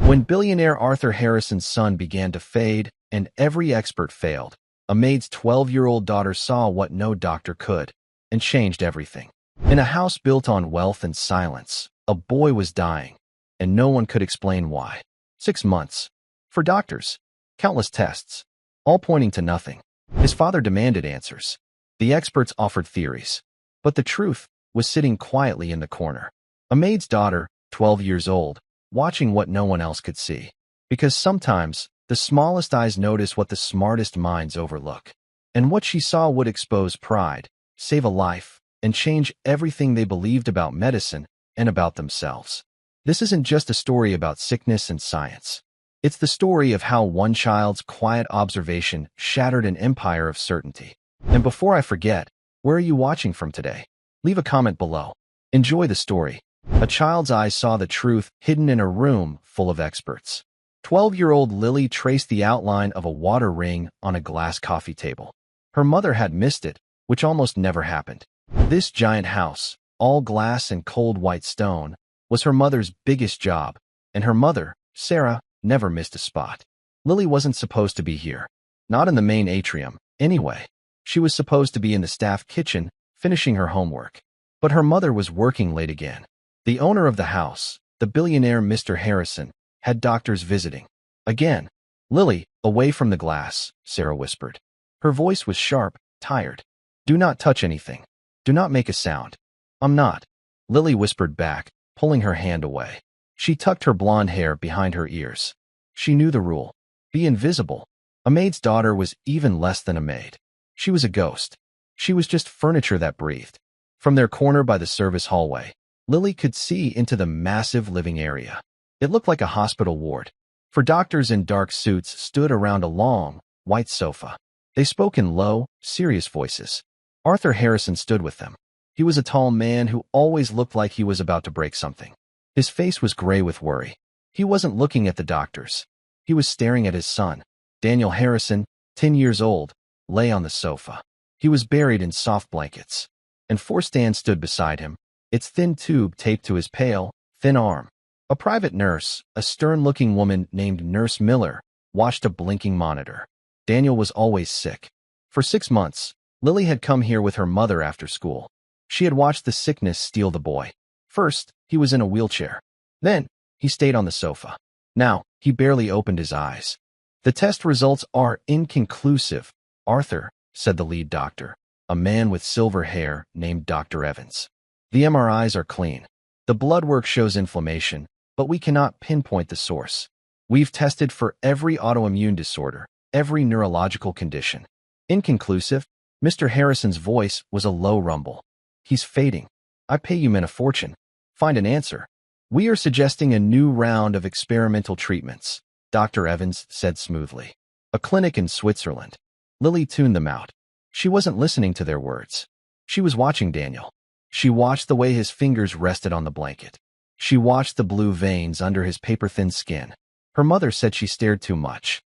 When billionaire Arthur Harrison's son began to fade and every expert failed, a maid's 12-year-old daughter saw what no doctor could and changed everything. In a house built on wealth and silence, a boy was dying, and no one could explain why. 6 months. For doctors, countless tests, all pointing to nothing. His father demanded answers. The experts offered theories, but the truth was sitting quietly in the corner. A maid's daughter, 12 years old, watching what no one else could see. Because sometimes, the smallest eyes notice what the smartest minds overlook. And what she saw would expose pride, save a life, and change everything they believed about medicine and about themselves. This isn't just a story about sickness and science. It's the story of how one child's quiet observation shattered an empire of certainty. And before I forget, where are you watching from today? Leave a comment below. Enjoy the story. A child's eyes saw the truth hidden in a room full of experts. 12-year-old Lily traced the outline of a water ring on a glass coffee table. Her mother had missed it, which almost never happened. This giant house, all glass and cold white stone, was her mother's biggest job, and her mother, Sarah, never missed a spot. Lily wasn't supposed to be here. Not in the main atrium, anyway. She was supposed to be in the staff kitchen, finishing her homework. But her mother was working late again. The owner of the house, the billionaire Mr. Harrison, had doctors visiting. Again. Lily, away from the glass, Sarah whispered. Her voice was sharp, tired. Do not touch anything. Do not make a sound. I'm not. Lily whispered back, pulling her hand away. She tucked her blonde hair behind her ears. She knew the rule. Be invisible. A maid's daughter was even less than a maid. She was a ghost. She was just furniture that breathed. From their corner by the service hallway, Lily could see into the massive living area. It looked like a hospital ward. For doctors in dark suits stood around a long, white sofa. They spoke in low, serious voices. Arthur Harrison stood with them. He was a tall man who always looked like he was about to break something. His face was gray with worry. He wasn't looking at the doctors. He was staring at his son. Daniel Harrison, 10 years old, lay on the sofa. He was buried in soft blankets. And Forstan stood beside him, its thin tube taped to his pale, thin arm. A private nurse, a stern-looking woman named Nurse Miller, watched a blinking monitor. Daniel was always sick. For 6 months, Lily had come here with her mother after school. She had watched the sickness steal the boy. First, he was in a wheelchair. Then, he stayed on the sofa. Now, he barely opened his eyes. The test results are inconclusive, Arthur, said the lead doctor, a man with silver hair named Dr. Evans. The MRIs are clean. The blood work shows inflammation, but we cannot pinpoint the source. We've tested for every autoimmune disorder, every neurological condition. Inconclusive. Mr. Harrison's voice was a low rumble. He's fading. I pay you men a fortune. Find an answer. We are suggesting a new round of experimental treatments, Dr. Evans said smoothly. A clinic in Switzerland. Lily tuned them out. She wasn't listening to their words. She was watching Daniel. She watched the way his fingers rested on the blanket. She watched the blue veins under his paper-thin skin. Her mother said she stared too much.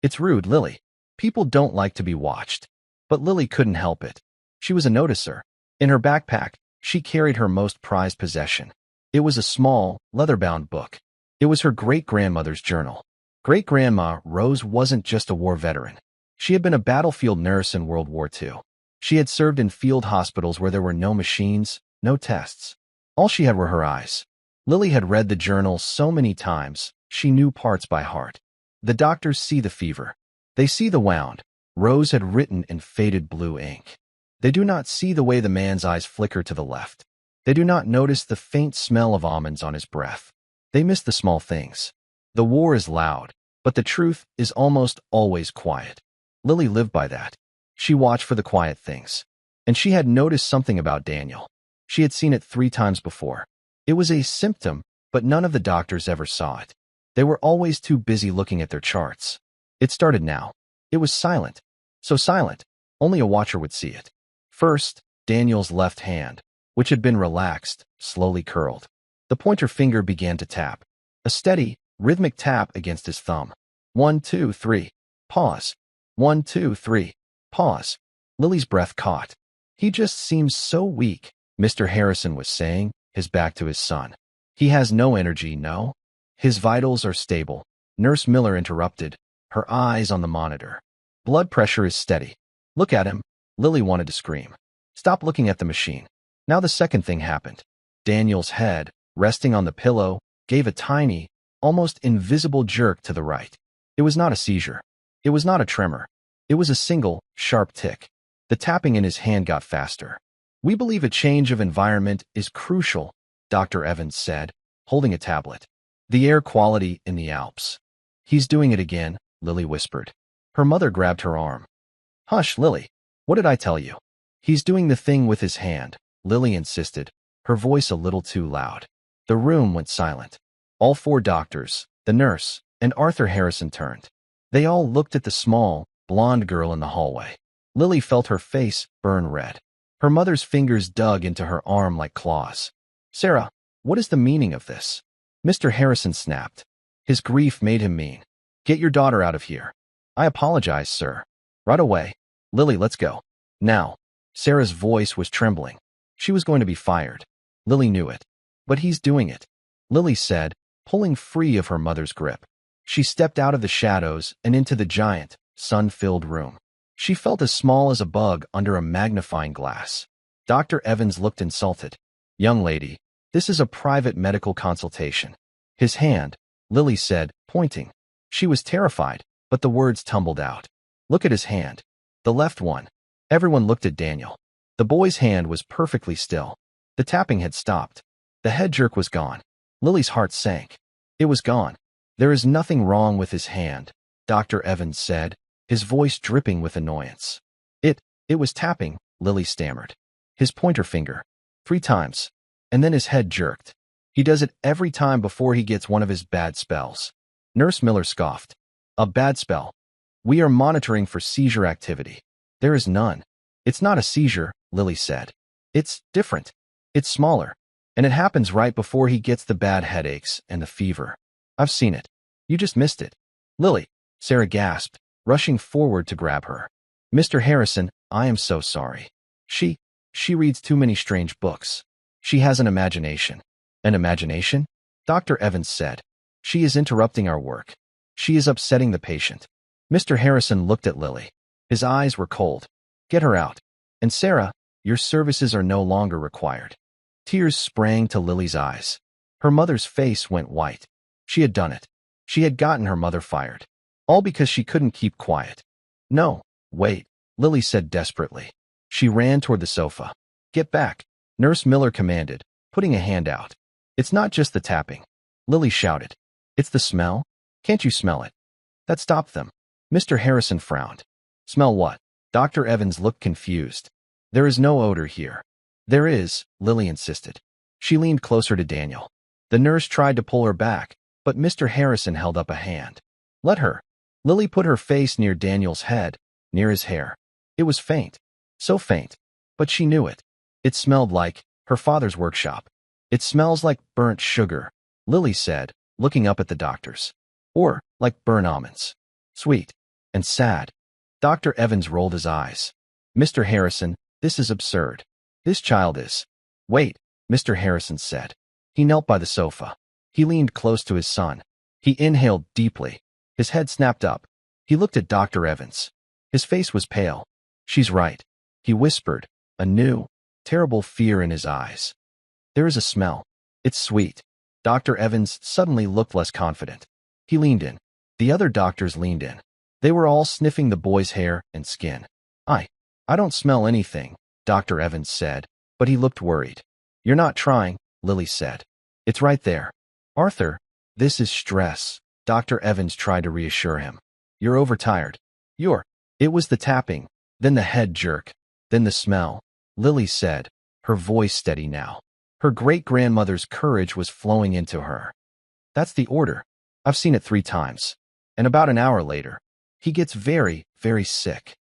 It's rude, Lily. People don't like to be watched. But Lily couldn't help it. She was a noticer. In her backpack, she carried her most prized possession. It was a small, leather-bound book. It was her great-grandmother's journal. Great-grandma Rose wasn't just a war veteran. She had been a battlefield nurse in World War II. She had served in field hospitals where there were no machines, no tests. All she had were her eyes. Lily had read the journal so many times, she knew parts by heart. The doctors see the fever. They see the wound. Rose had written in faded blue ink. They do not see the way the man's eyes flicker to the left. They do not notice the faint smell of almonds on his breath. They miss the small things. The war is loud, but the truth is almost always quiet. Lily lived by that. She watched for the quiet things. And she had noticed something about Daniel. She had seen it 3 times before. It was a symptom, but none of the doctors ever saw it. They were always too busy looking at their charts. It started now. It was silent. So silent, only a watcher would see it. First, Daniel's left hand, which had been relaxed, slowly curled. The pointer finger began to tap. A steady, rhythmic tap against his thumb. 1, 2, 3. Pause. 1, 2, 3. Pause. Lily's breath caught. He just seems so weak, Mr. Harrison was saying, his back to his son. He has no energy, no? His vitals are stable. Nurse Miller interrupted, her eyes on the monitor. Blood pressure is steady. Look at him. Lily wanted to scream. Stop looking at the machine. Now the second thing happened. Daniel's head, resting on the pillow, gave a tiny, almost invisible jerk to the right. It was not a seizure. It was not a tremor. It was a single, sharp tick. The tapping in his hand got faster. We believe a change of environment is crucial, Dr. Evans said, holding a tablet. The air quality in the Alps. He's doing it again, Lily whispered. Her mother grabbed her arm. Hush, Lily. What did I tell you? He's doing the thing with his hand, Lily insisted, her voice a little too loud. The room went silent. All four doctors, the nurse, and Arthur Harrison turned. They all looked at the small, blonde girl in the hallway. Lily felt her face burn red. Her mother's fingers dug into her arm like claws. Sarah, what is the meaning of this? Mr. Harrison snapped. His grief made him mean. Get your daughter out of here. I apologize, sir. Right away. Lily, let's go. Now. Sarah's voice was trembling. She was going to be fired. Lily knew it. But he's doing it, Lily said, pulling free of her mother's grip. She stepped out of the shadows and into the giant, sun-filled room. She felt as small as a bug under a magnifying glass. Dr. Evans looked insulted. Young lady, this is a private medical consultation. His hand, Lily said, pointing. She was terrified, but the words tumbled out. Look at his hand. The left one. Everyone looked at Daniel. The boy's hand was perfectly still. The tapping had stopped. The head jerk was gone. Lily's heart sank. It was gone. There is nothing wrong with his hand, Dr. Evans said, his voice dripping with annoyance. It was tapping, Lily stammered. His pointer finger. 3 times. And then his head jerked. He does it every time before he gets one of his bad spells. Nurse Miller scoffed. A bad spell. We are monitoring for seizure activity. There is none. It's not a seizure, Lily said. It's different. It's smaller. And it happens right before he gets the bad headaches and the fever. I've seen it. You just missed it. Lily, Sarah gasped, rushing forward to grab her. Mr. Harrison, I am so sorry. She reads too many strange books. She has an imagination. An imagination? Dr. Evans said. She is interrupting our work. She is upsetting the patient. Mr. Harrison looked at Lily. His eyes were cold. Get her out. And Sarah, your services are no longer required. Tears sprang to Lily's eyes. Her mother's face went white. She had done it. She had gotten her mother fired. All because she couldn't keep quiet. No, wait, Lily said desperately. She ran toward the sofa. Get back, Nurse Miller commanded, putting a hand out. It's not just the tapping. Lily shouted. It's the smell? Can't you smell it? That stopped them. Mr. Harrison frowned. Smell what? Dr. Evans looked confused. There is no odor here. There is, Lily insisted. She leaned closer to Daniel. The nurse tried to pull her back, but Mr. Harrison held up a hand. Let her. Lily put her face near Daniel's head, near his hair. It was faint. So faint. But she knew it. It smelled like her father's workshop. It smells like burnt sugar, Lily said, looking up at the doctors. Or like burnt almonds. Sweet. And sad. Dr. Evans rolled his eyes. Mr. Harrison, this is absurd. This child is. Wait, Mr. Harrison said. He knelt by the sofa. He leaned close to his son. He inhaled deeply. His head snapped up. He looked at Dr. Evans. His face was pale. She's right. He whispered, a new, terrible fear in his eyes. There is a smell. It's sweet. Dr. Evans suddenly looked less confident. He leaned in. The other doctors leaned in. They were all sniffing the boy's hair and skin. I don't smell anything, Dr. Evans said, but he looked worried. You're not trying, Lily said. It's right there. Arthur, this is stress, Dr. Evans tried to reassure him. You're overtired. It was the tapping, then the head jerk, then the smell, Lily said, her voice steady now. Her great-grandmother's courage was flowing into her. That's the order. I've seen it 3 times. And about an hour later, he gets very, very sick.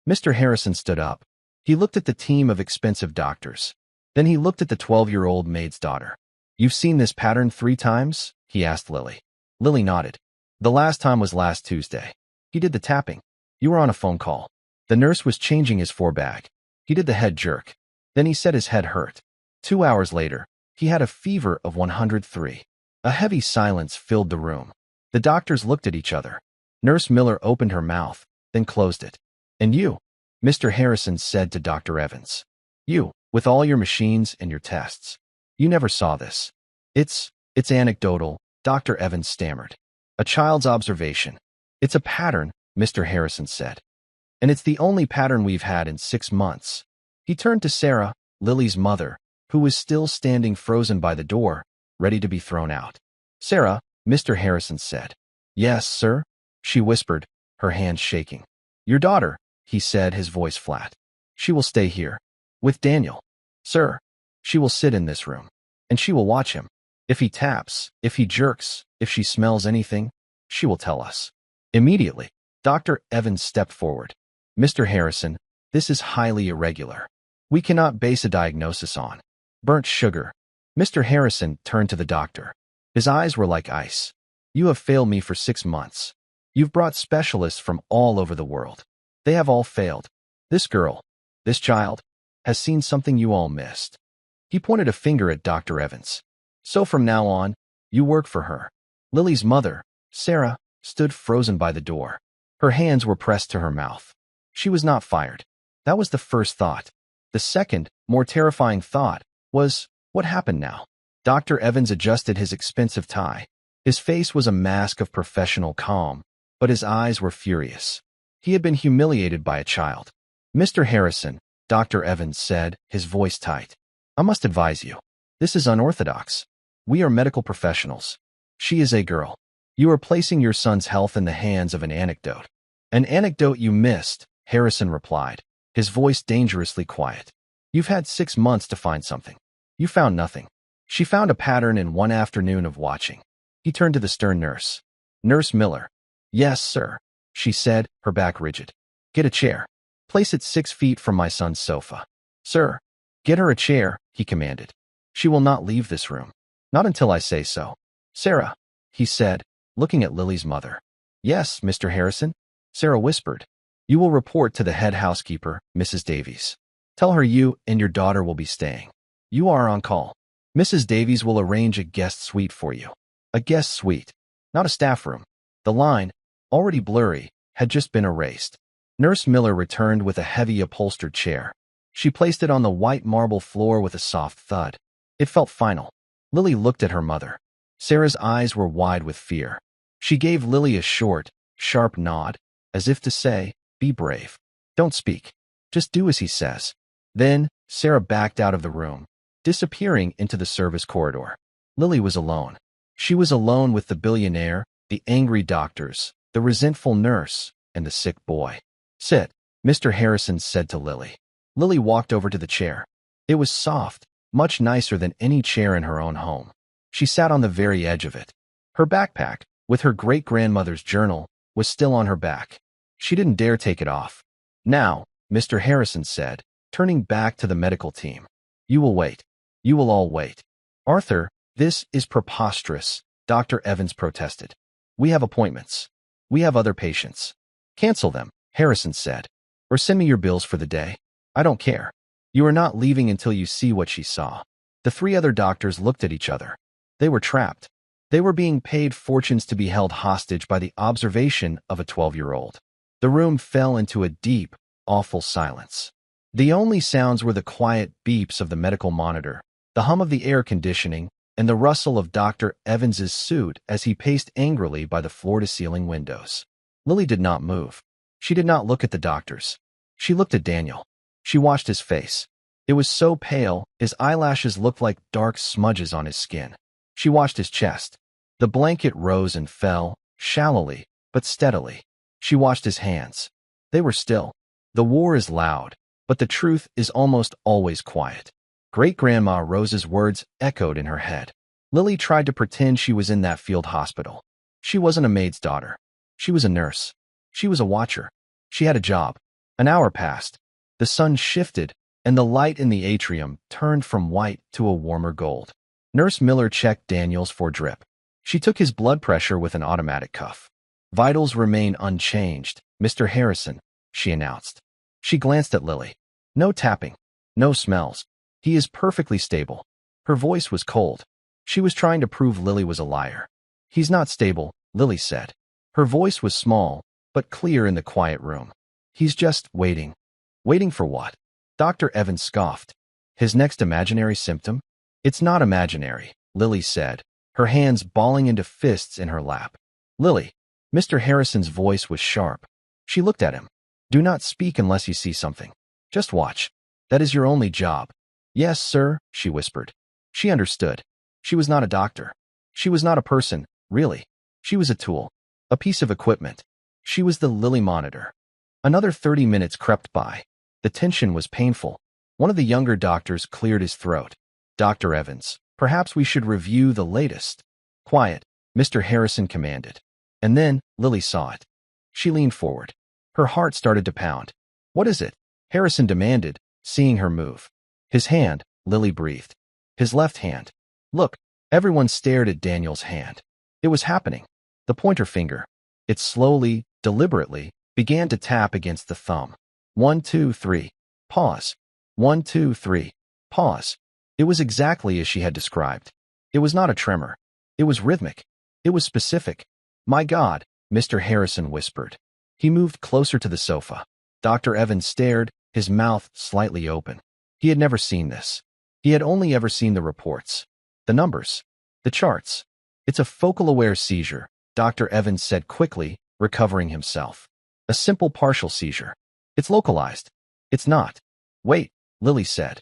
Mr. Harrison stood up. He looked at the team of expensive doctors. Then he looked at the 12-year-old maid's daughter. You've seen this pattern 3 times? He asked Lily. Lily nodded. The last time was last Tuesday. He did the tapping. You were on a phone call. The nurse was changing his forebag. He did the head jerk. Then he said his head hurt. 2 hours later, he had a fever of 103. A heavy silence filled the room. The doctors looked at each other. Nurse Miller opened her mouth, then closed it. "And you," Mr. Harrison said to Dr. Evans. "You, with all your machines and your tests. You never saw this." It's anecdotal," Dr. Evans stammered. "A child's observation. It's a pattern," Mr. Harrison said. "And it's the only pattern we've had in 6 months." He turned to Sarah, Lily's mother, who was still standing frozen by the door, ready to be thrown out. "Sarah," Mr. Harrison said. "Yes, sir," she whispered, her hands shaking. "Your daughter," he said, his voice flat. "She will stay here. With Daniel. Sir, she will sit in this room. And she will watch him. If he taps, if he jerks, if she smells anything, she will tell us." Immediately, Dr. Evans stepped forward. "Mr. Harrison, this is highly irregular. We cannot base a diagnosis on burnt sugar." Mr. Harrison turned to the doctor. His eyes were like ice. "You have failed me for 6 months. You've brought specialists from all over the world. They have all failed. This girl, this child, has seen something you all missed." He pointed a finger at Dr. Evans. "So from now on, you work for her." Lily's mother, Sarah, stood frozen by the door. Her hands were pressed to her mouth. She was not fired. That was the first thought. The second, more terrifying thought was, what happened now? Dr. Evans adjusted his expensive tie. His face was a mask of professional calm, but his eyes were furious. He had been humiliated by a child. "Mr. Harrison," Dr. Evans said, his voice tight, "I must advise you. This is unorthodox. We are medical professionals. She is a girl. You are placing your son's health in the hands of an anecdote." "An anecdote you missed," Harrison replied, his voice dangerously quiet. "You've had 6 months to find something. You found nothing. She found a pattern in one afternoon of watching." He turned to the stern nurse. "Nurse Miller." "Yes, sir," she said, her back rigid. "Get a chair. Place it 6 feet from my son's sofa." "Sir." "Get her a chair," he commanded. "She will not leave this room. Not until I say so." "Sarah," he said, looking at Lily's mother. "Yes, Mr. Harrison," Sarah whispered. "You will report to the head housekeeper, Mrs. Davies. Tell her you and your daughter will be staying. You are on call. Mrs. Davies will arrange a guest suite for you." A guest suite, not a staff room. The line, already blurry, had just been erased. Nurse Miller returned with a heavy upholstered chair. She placed it on the white marble floor with a soft thud. It felt final. Lily looked at her mother. Sarah's eyes were wide with fear. She gave Lily a short, sharp nod, as if to say, "Be brave. Don't speak. Just do as he says." Then, Sarah backed out of the room, disappearing into the service corridor. Lily was alone. She was alone with the billionaire, the angry doctors, the resentful nurse, and the sick boy. "Sit," Mr. Harrison said to Lily. Lily walked over to the chair. It was soft, much nicer than any chair in her own home. She sat on the very edge of it. Her backpack, with her great-grandmother's journal, was still on her back. She didn't dare take it off. "Now," Mr. Harrison said, turning back to the medical team. "You will wait. You will all wait." "Arthur, this is preposterous," Dr. Evans protested. "We have appointments. We have other patients." "Cancel them," Harrison said. "Or send me your bills for the day. I don't care. You are not leaving until you see what she saw." The 3 other doctors looked at each other. They were trapped. They were being paid fortunes to be held hostage by the observation of a 12-year-old. The room fell into a deep, awful silence. The only sounds were the quiet beeps of the medical monitor, the hum of the air conditioning, and the rustle of Dr. Evans's suit as he paced angrily by the floor-to-ceiling windows. Lily did not move. She did not look at the doctors. She looked at Daniel. She watched his face. It was so pale, his eyelashes looked like dark smudges on his skin. She watched his chest. The blanket rose and fell, shallowly, but steadily. She watched his hands. They were still. The war is loud, but the truth is almost always quiet. Great-Grandma Rose's words echoed in her head. Lily tried to pretend she was in that field hospital. She wasn't a maid's daughter. She was a nurse. She was a watcher. She had a job. An hour passed. The sun shifted, and the light in the atrium turned from white to a warmer gold. Nurse Miller checked Daniel's for drip. She took his blood pressure with an automatic cuff. "Vitals remain unchanged, Mr. Harrison," she announced. She glanced at Lily. "No tapping. No smells. He is perfectly stable." Her voice was cold. She was trying to prove Lily was a liar. He's not stable, Lily said. Her voice was small, but clear in the quiet room. He's just waiting. Waiting for what? Dr. Evans scoffed. His next imaginary symptom? It's not imaginary, Lily said, her hands balling into fists in her lap. Lily. Mr. Harrison's voice was sharp. She looked at him. Do not speak unless you see something. Just watch. That is your only job. Yes, sir, she whispered. She understood. She was not a doctor. She was not a person, really. She was a tool. A piece of equipment. She was the Lily monitor. Another 30 minutes crept by. The tension was painful. One of the younger doctors cleared his throat. Dr. Evans, perhaps we should review the latest. Quiet, Mr. Harrison commanded. And then, Lily saw it. She leaned forward. Her heart started to pound. What is it? Harrison demanded, seeing her move. His hand, Lily breathed. His left hand. Look, everyone stared at Daniel's hand. It was happening. The pointer finger. It slowly, deliberately, began to tap against the thumb. 1, 2, 3. Pause. 1, 2, 3. Pause. It was exactly as she had described. It was not a tremor. It was rhythmic. It was specific. My God, Mr. Harrison whispered. He moved closer to the sofa. Dr. Evans stared, his mouth slightly open. He had never seen this. He had only ever seen the reports. The numbers. The charts. It's a focal-aware seizure, Dr. Evans said quickly, recovering himself. A simple partial seizure. It's localized. It's not. Wait, Lily said.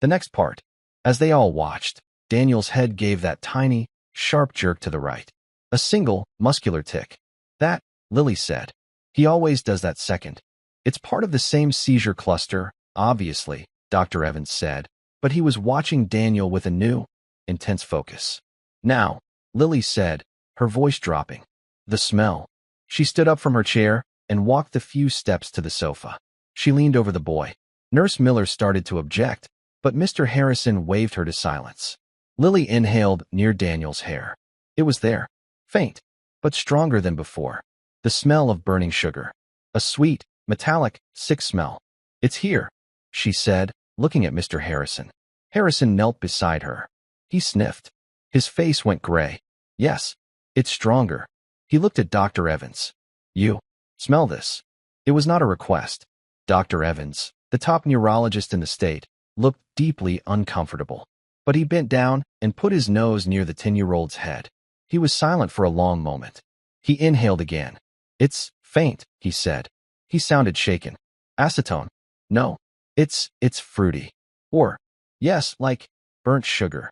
The next part. As they all watched, Daniel's head gave that tiny, sharp jerk to the right. A single, muscular tick. That, Lily said. He always does that second. It's part of the same seizure cluster, obviously, Dr. Evans said, but he was watching Daniel with a new, intense focus. Now, Lily said, her voice dropping. The smell. She stood up from her chair and walked the few steps to the sofa. She leaned over the boy. Nurse Miller started to object, but Mr. Harrison waved her to silence. Lily inhaled near Daniel's hair. It was there. Faint, but stronger than before. The smell of burning sugar. A sweet, metallic, sick smell. It's here, she said, looking at Mr. Harrison. Harrison knelt beside her. He sniffed. His face went gray. Yes, it's stronger. He looked at Dr. Evans. You smell this. It was not a request. Dr. Evans, the top neurologist in the state, looked deeply uncomfortable. But he bent down and put his nose near the 10-year-old's head. He was silent for a long moment. He inhaled again. It's faint, he said. He sounded shaken. Acetone. No. It's fruity. Or, yes, like burnt sugar.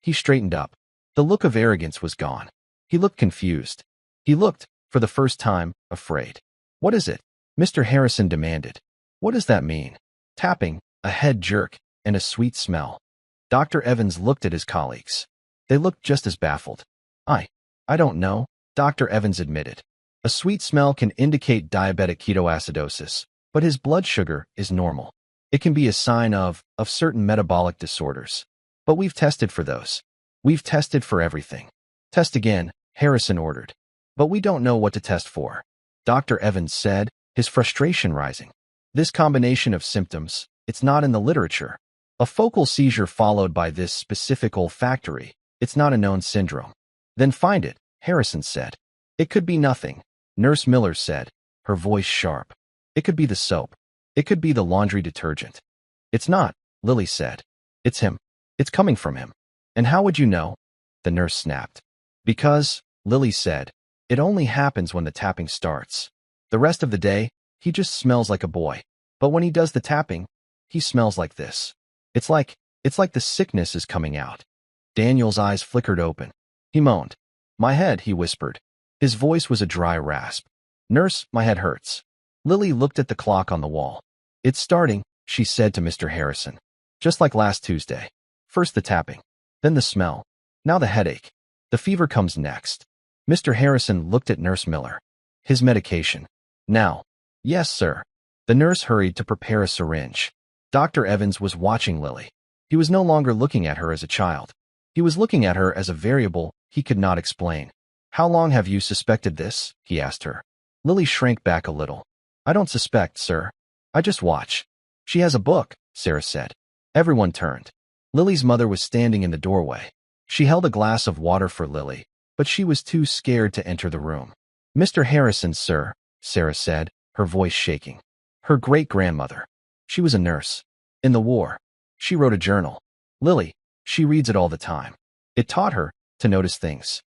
He straightened up. The look of arrogance was gone. He looked confused. He looked, for the first time, afraid. What is it? Mr. Harrison demanded. What does that mean? Tapping, a head jerk, and a sweet smell. Dr. Evans looked at his colleagues. They looked just as baffled. I don't know, Dr. Evans admitted. A sweet smell can indicate diabetic ketoacidosis, but his blood sugar is normal. It can be a sign of certain metabolic disorders. But we've tested for those. We've tested for everything. Test again, Harrison ordered. But we don't know what to test for. Dr. Evans said, his frustration rising. This combination of symptoms, it's not in the literature. A focal seizure followed by this specific olfactory, it's not a known syndrome. Then find it, Harrison said. It could be nothing, Nurse Miller said, her voice sharp. It could be the soap. It could be the laundry detergent. It's not, Lily said. It's him. It's coming from him. And how would you know? The nurse snapped. Because, Lily said, it only happens when the tapping starts. The rest of the day, he just smells like a boy. But when he does the tapping, he smells like this. It's like the sickness is coming out. Daniel's eyes flickered open. He moaned. My head, he whispered. His voice was a dry rasp. Nurse, my head hurts. Lily looked at the clock on the wall. It's starting, she said to Mr. Harrison. Just like last Tuesday. First the tapping. Then the smell. Now the headache. The fever comes next. Mr. Harrison looked at Nurse Miller. His medication. Now. Yes, sir. The nurse hurried to prepare a syringe. Dr. Evans was watching Lily. He was no longer looking at her as a child. He was looking at her as a variable he could not explain. How long have you suspected this? He asked her. Lily shrank back a little. I don't suspect, sir. I just watch. She has a book, Sarah said. Everyone turned. Lily's mother was standing in the doorway. She held a glass of water for Lily, but she was too scared to enter the room. "Mr. Harrison, sir," Sarah said, her voice shaking. Her great-grandmother. She was a nurse. In the war. She wrote a journal. Lily, she reads it all the time. It taught her to notice things.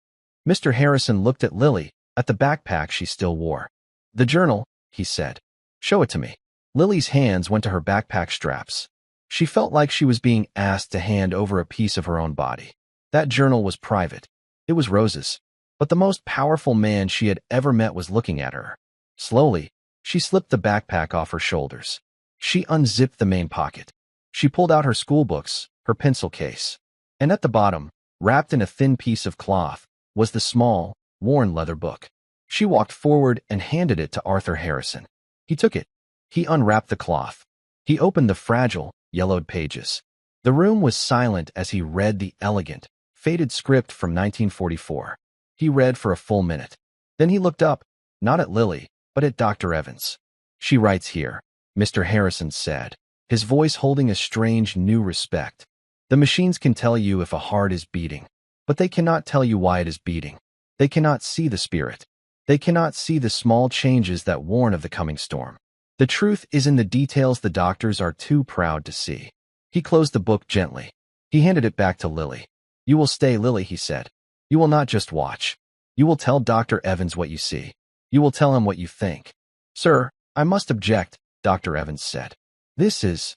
Mr. Harrison looked at Lily, at the backpack she still wore. "The journal," he said. "Show it to me." Lily's hands went to her backpack straps. She felt like she was being asked to hand over a piece of her own body. That journal was private. It was Rose's. But the most powerful man she had ever met was looking at her. Slowly, she slipped the backpack off her shoulders. She unzipped the main pocket. She pulled out her schoolbooks, her pencil case. And at the bottom, wrapped in a thin piece of cloth, was the small, worn leather book. She walked forward and handed it to Arthur Harrison. He took it. He unwrapped the cloth. He opened the fragile, yellowed pages. The room was silent as he read the elegant, faded script from 1944. He read for a full minute. Then he looked up, not at Lily, but at Dr. Evans. "She writes here," Mr. Harrison said, his voice holding a strange new respect. "The machines can tell you if a heart is beating, but they cannot tell you why it is beating. They cannot see the spirit. They cannot see the small changes that warn of the coming storm. The truth is in the details the doctors are too proud to see." He closed the book gently. He handed it back to Lily. "You will stay, Lily," he said. "You will not just watch. You will tell Dr. Evans what you see. You will tell him what you think." "Sir, I must object," Dr. Evans said. This is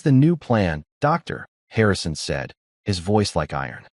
the new plan, Dr. Harrison said, his voice like iron.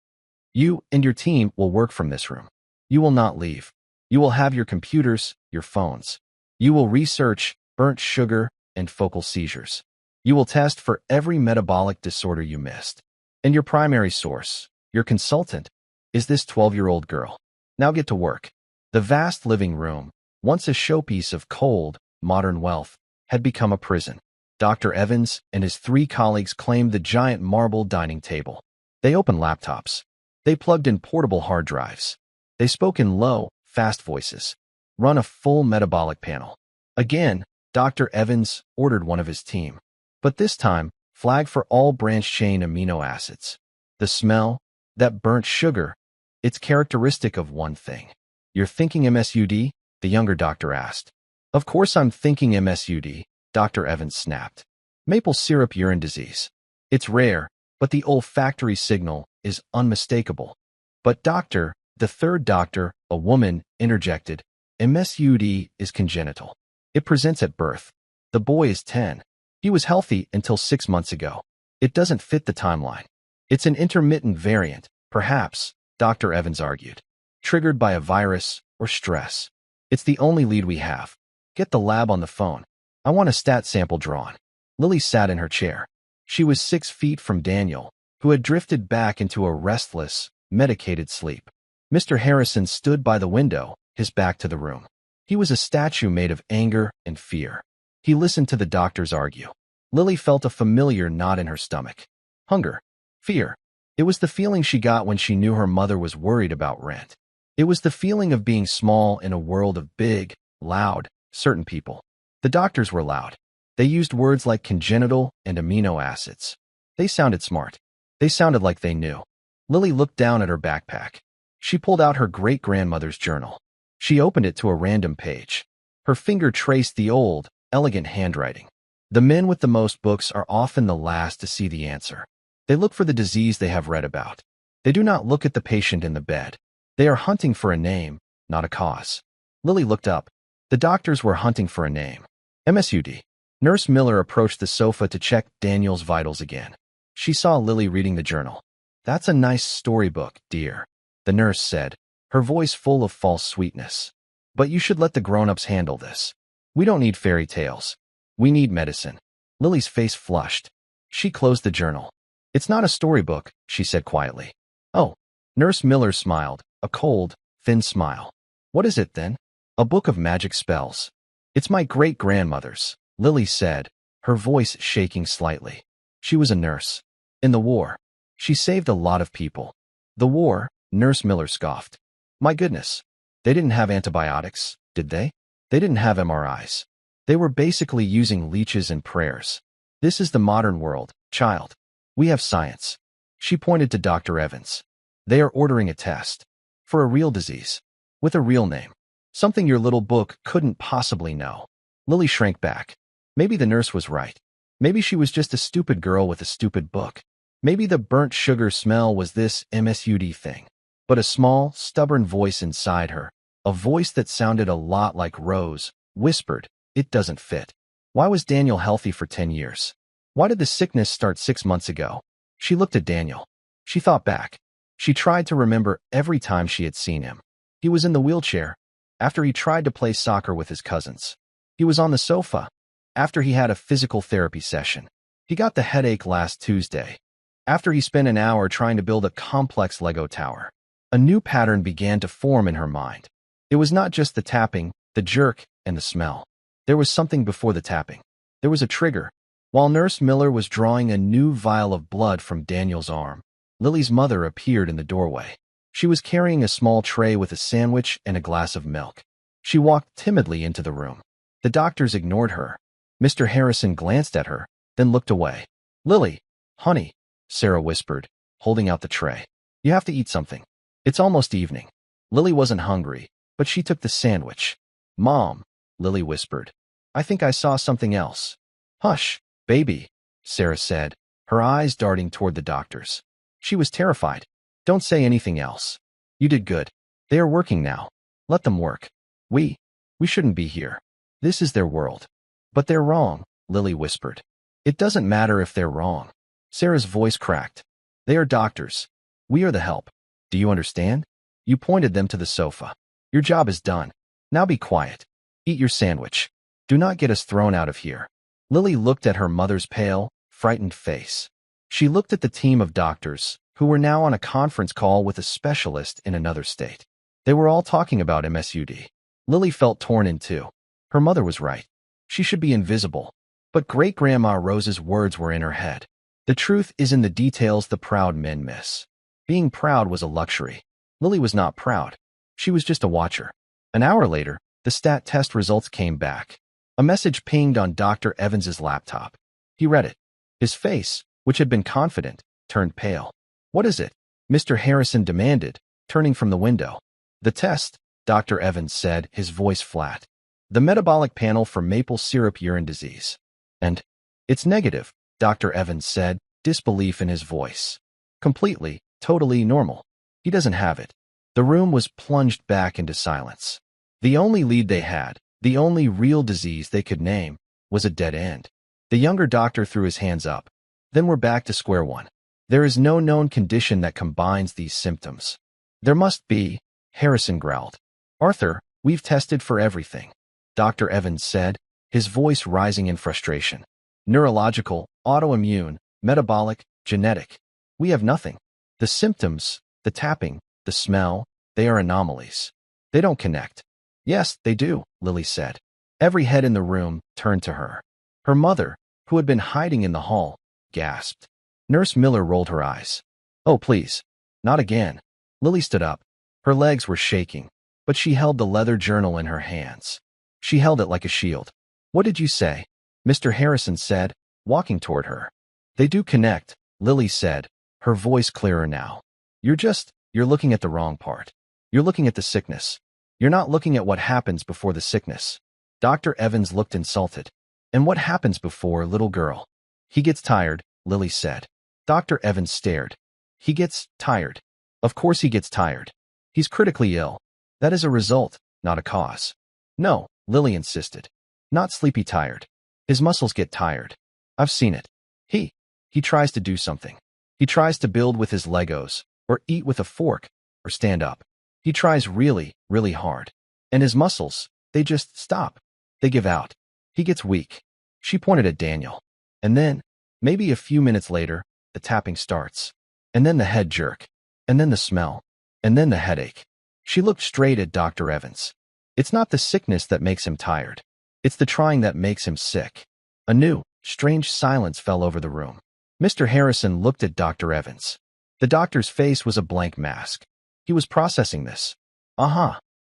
"You and your team will work from this room. You will not leave. You will have your computers, your phones. You will research burnt sugar and focal seizures. You will test for every metabolic disorder you missed. And your primary source, your consultant, is this 12-year-old girl. Now get to work." The vast living room, once a showpiece of cold, modern wealth, had become a prison. Dr. Evans and his 3 colleagues claimed the giant marble dining table. They opened laptops. They plugged in portable hard drives. They spoke in low, fast voices. Run a full metabolic panel. Again, Dr. Evans ordered one of his team. But this time, flag for all branch-chain amino acids. The smell, that burnt sugar, it's characteristic of one thing. "You're thinking MSUD?" the younger doctor asked. "Of course I'm thinking MSUD," Dr. Evans snapped. "Maple syrup urine disease. It's rare, but the olfactory signal is unmistakable." "But doctor," the third doctor, a woman, interjected, "MSUD is congenital. It presents at birth. The boy is 10. He was healthy until 6 months ago. It doesn't fit the timeline. It's an intermittent variant, perhaps," Dr. Evans argued, "triggered by a virus or stress. It's the only lead we have. Get the lab on the phone. I want a stat sample drawn." Lily sat in her chair. She was 6 feet from Daniel, who had drifted back into a restless, medicated sleep. Mr. Harrison stood by the window, his back to the room. He was a statue made of anger and fear. He listened to the doctors argue. Lily felt a familiar knot in her stomach. Hunger. Fear. It was the feeling she got when she knew her mother was worried about rent. It was the feeling of being small in a world of big, loud, certain people. The doctors were loud. They used words like congenital and amino acids. They sounded smart. They sounded like they knew. Lily looked down at her backpack. She pulled out her great-grandmother's journal. She opened it to a random page. Her finger traced the old, elegant handwriting. The men with the most books are often the last to see the answer. They look for the disease they have read about. They do not look at the patient in the bed. They are hunting for a name, not a cause. Lily looked up. The doctors were hunting for a name. MSUD. Nurse Miller approached the sofa to check Daniel's vitals again. She saw Lily reading the journal. "That's a nice storybook, dear," the nurse said, her voice full of false sweetness. "But you should let the grown-ups handle this. We don't need fairy tales. We need medicine." Lily's face flushed. She closed the journal. "It's not a storybook," she said quietly. "Oh." Nurse Miller smiled, a cold, thin smile. "What is it, then?" "A book of magic spells." "It's my great-grandmother's," Lily said, her voice shaking slightly. She was a nurse. In the war. She saved a lot of people. "The war?" Nurse Miller scoffed. "My goodness. They didn't have antibiotics, did they? They didn't have MRIs. They were basically using leeches and prayers. This is the modern world, child. We have science." She pointed to Dr. Evans. They are ordering a test. For a real disease. With a real name. Something your little book couldn't possibly know. Lily shrank back. Maybe the nurse was right. Maybe she was just a stupid girl with a stupid book. Maybe the burnt sugar smell was this MSUD thing. But a small, stubborn voice inside her, a voice that sounded a lot like Rose, whispered, "It doesn't fit." Why was Daniel healthy for 10 years? Why did the sickness start 6 months ago? She looked at Daniel. She thought back. She tried to remember every time she had seen him. He was in the wheelchair, after he tried to play soccer with his cousins. He was on the sofa, after he had a physical therapy session. He got the headache last Tuesday, after he spent an hour trying to build a complex Lego tower. A new pattern began to form in her mind. It was not just the tapping, the jerk, and the smell. There was something before the tapping. There was a trigger. While Nurse Miller was drawing a new vial of blood from Daniel's arm, Lily's mother appeared in the doorway. She was carrying a small tray with a sandwich and a glass of milk. She walked timidly into the room. The doctors ignored her. Mr. Harrison glanced at her, then looked away. "Lily, honey," Sarah whispered, holding out the tray. "You have to eat something. It's almost evening." Lily wasn't hungry, but she took the sandwich. "Mom," Lily whispered, "I think I saw something else." "Hush, baby," Sarah said, her eyes darting toward the doctors. She was terrified. "Don't say anything else. You did good. They are working now. Let them work. We shouldn't be here. This is their world." "But they're wrong," Lily whispered. "It doesn't matter if they're wrong." Sarah's voice cracked. "They are doctors. We are the help. Do you understand?" You pointed them to the sofa. "Your job is done. Now be quiet. Eat your sandwich. Do not get us thrown out of here." Lily looked at her mother's pale, frightened face. She looked at the team of doctors, who were now on a conference call with a specialist in another state. They were all talking about MSUD. Lily felt torn in two. Her mother was right. She should be invisible. But Great-Grandma Rose's words were in her head. The truth is in the details the proud men miss. Being proud was a luxury. Lily was not proud. She was just a watcher. An hour later, the stat test results came back. A message pinged on Dr. Evans's laptop. He read it. His face, which had been confident, turned pale. "What is it?" Mr. Harrison demanded, turning from the window. "The test," Dr. Evans said, his voice flat. "The metabolic panel for maple syrup urine disease." "And it's negative," Dr. Evans said, disbelief in his voice. "Completely, totally normal. He doesn't have it." The room was plunged back into silence. The only lead they had, the only real disease they could name, was a dead end. The younger doctor threw his hands up. "Then we're back to square one. There is no known condition that combines these symptoms." "There must be," Harrison growled. "Arthur, we've tested for everything," Dr. Evans said, his voice rising in frustration. "Neurological, autoimmune, metabolic, genetic. We have nothing. The symptoms, the tapping, the smell, they are anomalies. They don't connect." "Yes, they do," Lily said. Every head in the room turned to her. Her mother, who had been hiding in the hall, gasped. Nurse Miller rolled her eyes. "Oh, please. Not again." Lily stood up. Her legs were shaking, but she held the leather journal in her hands. She held it like a shield. "What did you say?" Mr. Harrison said, walking toward her. "They do connect," Lily said, her voice clearer now. You're looking at the wrong part. You're looking at the sickness. You're not looking at what happens before the sickness." Dr. Evans looked insulted. "And what happens before, little girl?" "He gets tired," Lily said. Dr. Evans stared. "He gets tired. Of course he gets tired. He's critically ill. That is a result, not a cause." "No," Lily insisted. "Not sleepy tired. His muscles get tired. I've seen it. He tries to do something. He tries to build with his Legos, or eat with a fork, or stand up. He tries really, really hard. And his muscles, they just stop. They give out. He gets weak." She pointed at Daniel. And then, maybe a few minutes later, the tapping starts. And then the head jerk. And then the smell. And then the headache. She looked straight at Dr. Evans. "It's not the sickness that makes him tired. It's the trying that makes him sick." A new, strange silence fell over the room. Mr. Harrison looked at Dr. Evans. The doctor's face was a blank mask. He was processing this. "Uh-huh,"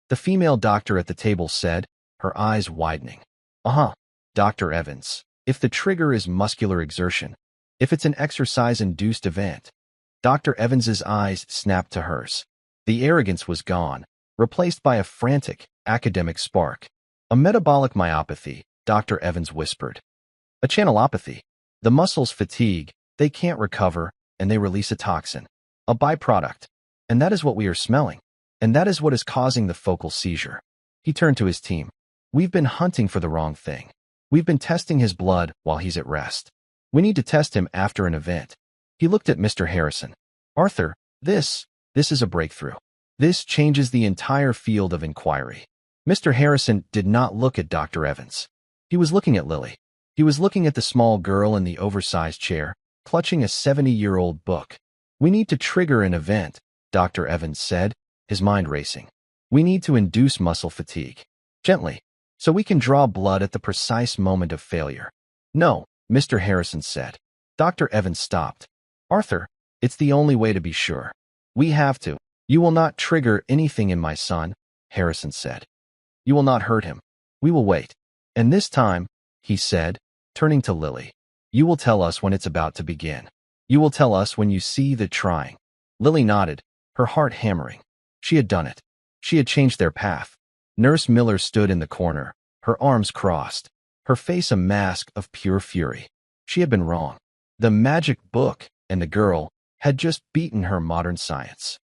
the female doctor at the table said, her eyes widening. "Uh-huh, Dr. Evans. If the trigger is muscular exertion, if it's an exercise-induced event." Dr. Evans's eyes snapped to hers. The arrogance was gone, replaced by a frantic, academic spark. A metabolic myopathy, Dr. Evans whispered. A channelopathy. The muscles fatigue, they can't recover, and they release a toxin. A byproduct. And that is what we are smelling. And that is what is causing the focal seizure. He turned to his team. We've been hunting for the wrong thing. We've been testing his blood while he's at rest. We need to test him after an event. He looked at Mr. Harrison. Arthur, this is a breakthrough. This changes the entire field of inquiry. Mr. Harrison did not look at Dr. Evans. He was looking at Lily. He was looking at the small girl in the oversized chair, clutching a 70-year-old book. We need to trigger an event, Dr. Evans said, his mind racing. We need to induce muscle fatigue. Gently, so we can draw blood at the precise moment of failure. No, Mr. Harrison said. Dr. Evans stopped. Arthur, it's the only way to be sure. We have to. You will not trigger anything in my son, Harrison said. You will not hurt him. We will wait. And this time, he said, turning to Lily, you will tell us when it's about to begin. You will tell us when you see the trying. Lily nodded, her heart hammering. She had done it. She had changed their path. Nurse Miller stood in the corner, her arms crossed, her face a mask of pure fury. She had been wrong. The magic book and the girl had just beaten her modern science.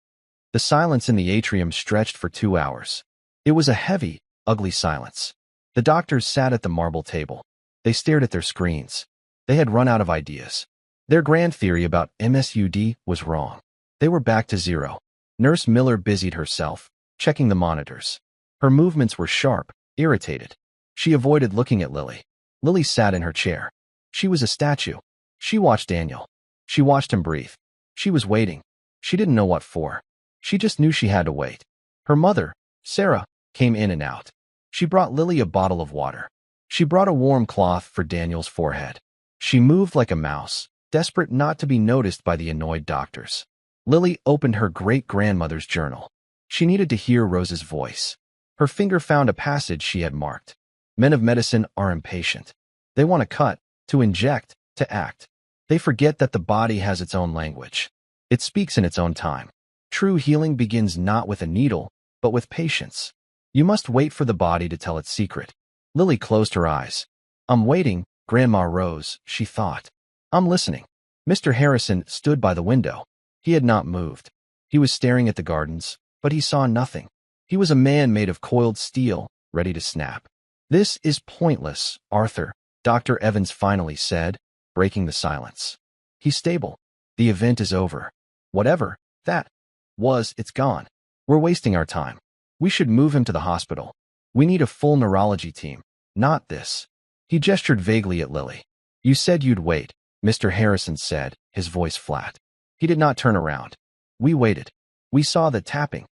The silence in the atrium stretched for 2 hours. It was a heavy, ugly silence. The doctors sat at the marble table. They stared at their screens. They had run out of ideas. Their grand theory about MSUD was wrong. They were back to zero. Nurse Miller busied herself, checking the monitors. Her movements were sharp, irritated. She avoided looking at Lily. Lily sat in her chair. She was a statue. She watched Daniel. She watched him breathe. She was waiting. She didn't know what for. She just knew she had to wait. Her mother, Sarah, came in and out. She brought Lily a bottle of water. She brought a warm cloth for Daniel's forehead. She moved like a mouse, desperate not to be noticed by the annoyed doctors. Lily opened her great-grandmother's journal. She needed to hear Rose's voice. Her finger found a passage she had marked. Men of medicine are impatient. They want to cut, to inject, to act. They forget that the body has its own language. It speaks in its own time. True healing begins not with a needle, but with patience. You must wait for the body to tell its secret. Lily closed her eyes. I'm waiting, Grandma Rose, she thought. I'm listening. Mr. Harrison stood by the window. He had not moved. He was staring at the gardens, but he saw nothing. He was a man made of coiled steel, ready to snap. This is pointless, Arthur, Dr. Evans finally said, breaking the silence. He's stable. The event is over. Whatever that was, it's gone. We're wasting our time. We should move him to the hospital. We need a full neurology team, not this. He gestured vaguely at Lily. You said you'd wait, Mr. Harrison said, his voice flat. He did not turn around. We waited. We saw the tapping.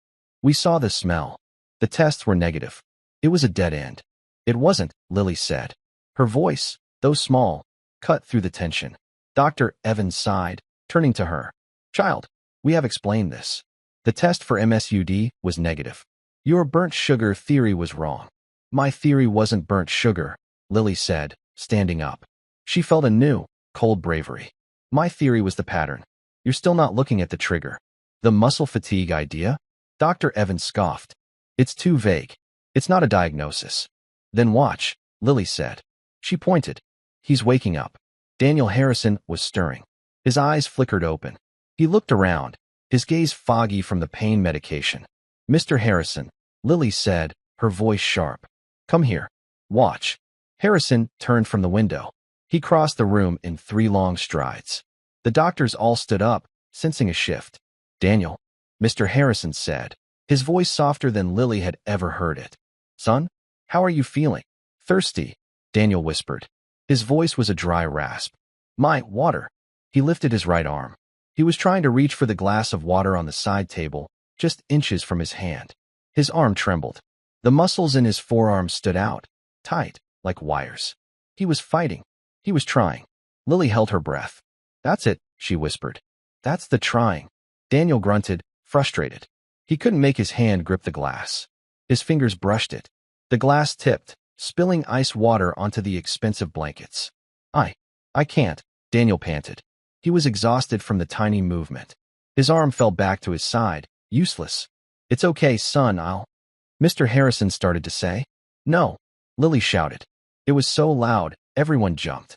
We saw the smell. The tests were negative. It was a dead end. It wasn't, Lily said. Her voice, though small, cut through the tension. Dr. Evans sighed, turning to her. Child, we have explained this. The test for MSUD was negative. Your burnt sugar theory was wrong. My theory wasn't burnt sugar, Lily said, standing up. She felt a new, cold bravery. My theory was the pattern. You're still not looking at the trigger. The muscle fatigue idea? Dr. Evans scoffed. It's too vague. It's not a diagnosis. Then watch, Lily said. She pointed. He's waking up. Daniel Harrison was stirring. His eyes flickered open. He looked around, his gaze foggy from the pain medication. Mr. Harrison, Lily said, her voice sharp. Come here. Watch. Harrison turned from the window. He crossed the room in 3 long strides. The doctors all stood up, sensing a shift. Daniel, Mr. Harrison said, his voice softer than Lily had ever heard it. Son, how are you feeling? Thirsty, Daniel whispered. His voice was a dry rasp. My, water. He lifted his right arm. He was trying to reach for the glass of water on the side table, just inches from his hand. His arm trembled. The muscles in his forearm stood out, tight, like wires. He was fighting. He was trying. Lily held her breath. That's it, she whispered. That's the trying. Daniel grunted, frustrated. He couldn't make his hand grip the glass. His fingers brushed it. The glass tipped, spilling ice water onto the expensive blankets. I can't, Daniel panted. He was exhausted from the tiny movement. His arm fell back to his side, useless. It's okay, son, Mr. Harrison started to say. No, Lily shouted. It was so loud, everyone jumped.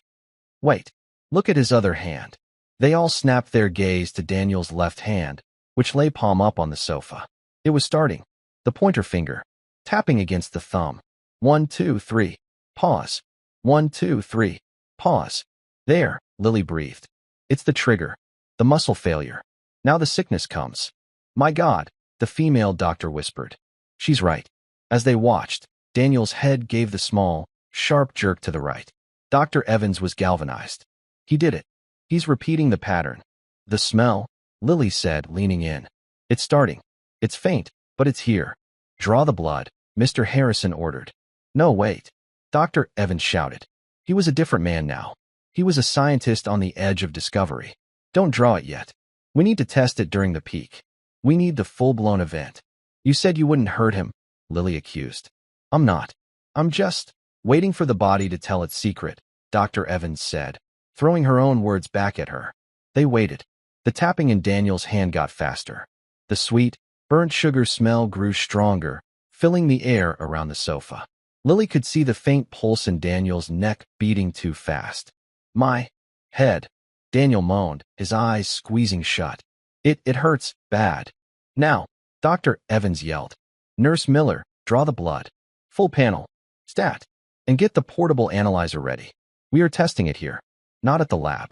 Wait, look at his other hand. They all snapped their gaze to Daniel's left hand, which lay palm up on the sofa. It was starting. The pointer finger, tapping against the thumb. 1, 2, 3. Pause. 1, 2, 3. Pause. There, Lily breathed. It's the trigger. The muscle failure. Now the sickness comes. My God, the female doctor whispered. She's right. As they watched, Daniel's head gave the small, sharp jerk to the right. Dr. Evans was galvanized. He did it. He's repeating the pattern. The smell, Lily said, leaning in. It's starting. It's faint, but it's here. Draw the blood, Mr. Harrison ordered. No, wait. Dr. Evans shouted. He was a different man now. He was a scientist on the edge of discovery. Don't draw it yet. We need to test it during the peak. We need the full-blown event. You said you wouldn't hurt him, Lily accused. I'm not. I'm just waiting for the body to tell its secret, Dr. Evans said, throwing her own words back at her. They waited. The tapping in Daniel's hand got faster. The sweet, burnt sugar smell grew stronger, filling the air around the sofa. Lily could see the faint pulse in Daniel's neck beating too fast. My head, Daniel moaned, his eyes squeezing shut. It hurts bad. Now, Dr. Evans yelled. Nurse Miller, draw the blood. Full panel. Stat. And get the portable analyzer ready. We are testing it here, not at the lab.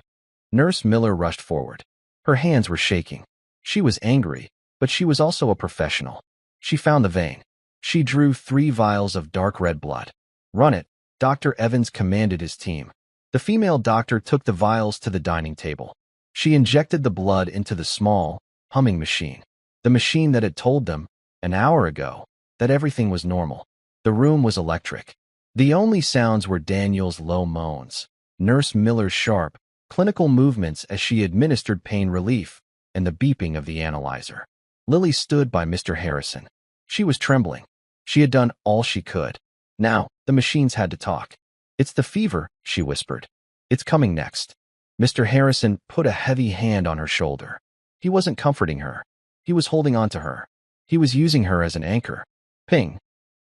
Nurse Miller rushed forward. Her hands were shaking. She was angry, but she was also a professional. She found the vein. She drew 3 vials of dark red blood. Run it, Dr. Evans commanded his team. The female doctor took the vials to the dining table. She injected the blood into the small, humming machine. The machine that had told them, an hour ago, that everything was normal. The room was electric. The only sounds were Daniel's low moans, Nurse Miller's sharp, clinical movements as she administered pain relief, and the beeping of the analyzer. Lily stood by Mr. Harrison. She was trembling. She had done all she could. Now, the machines had to talk. It's the fever, she whispered. It's coming next. Mr. Harrison put a heavy hand on her shoulder. He wasn't comforting her. He was holding on to her. He was using her as an anchor. Ping.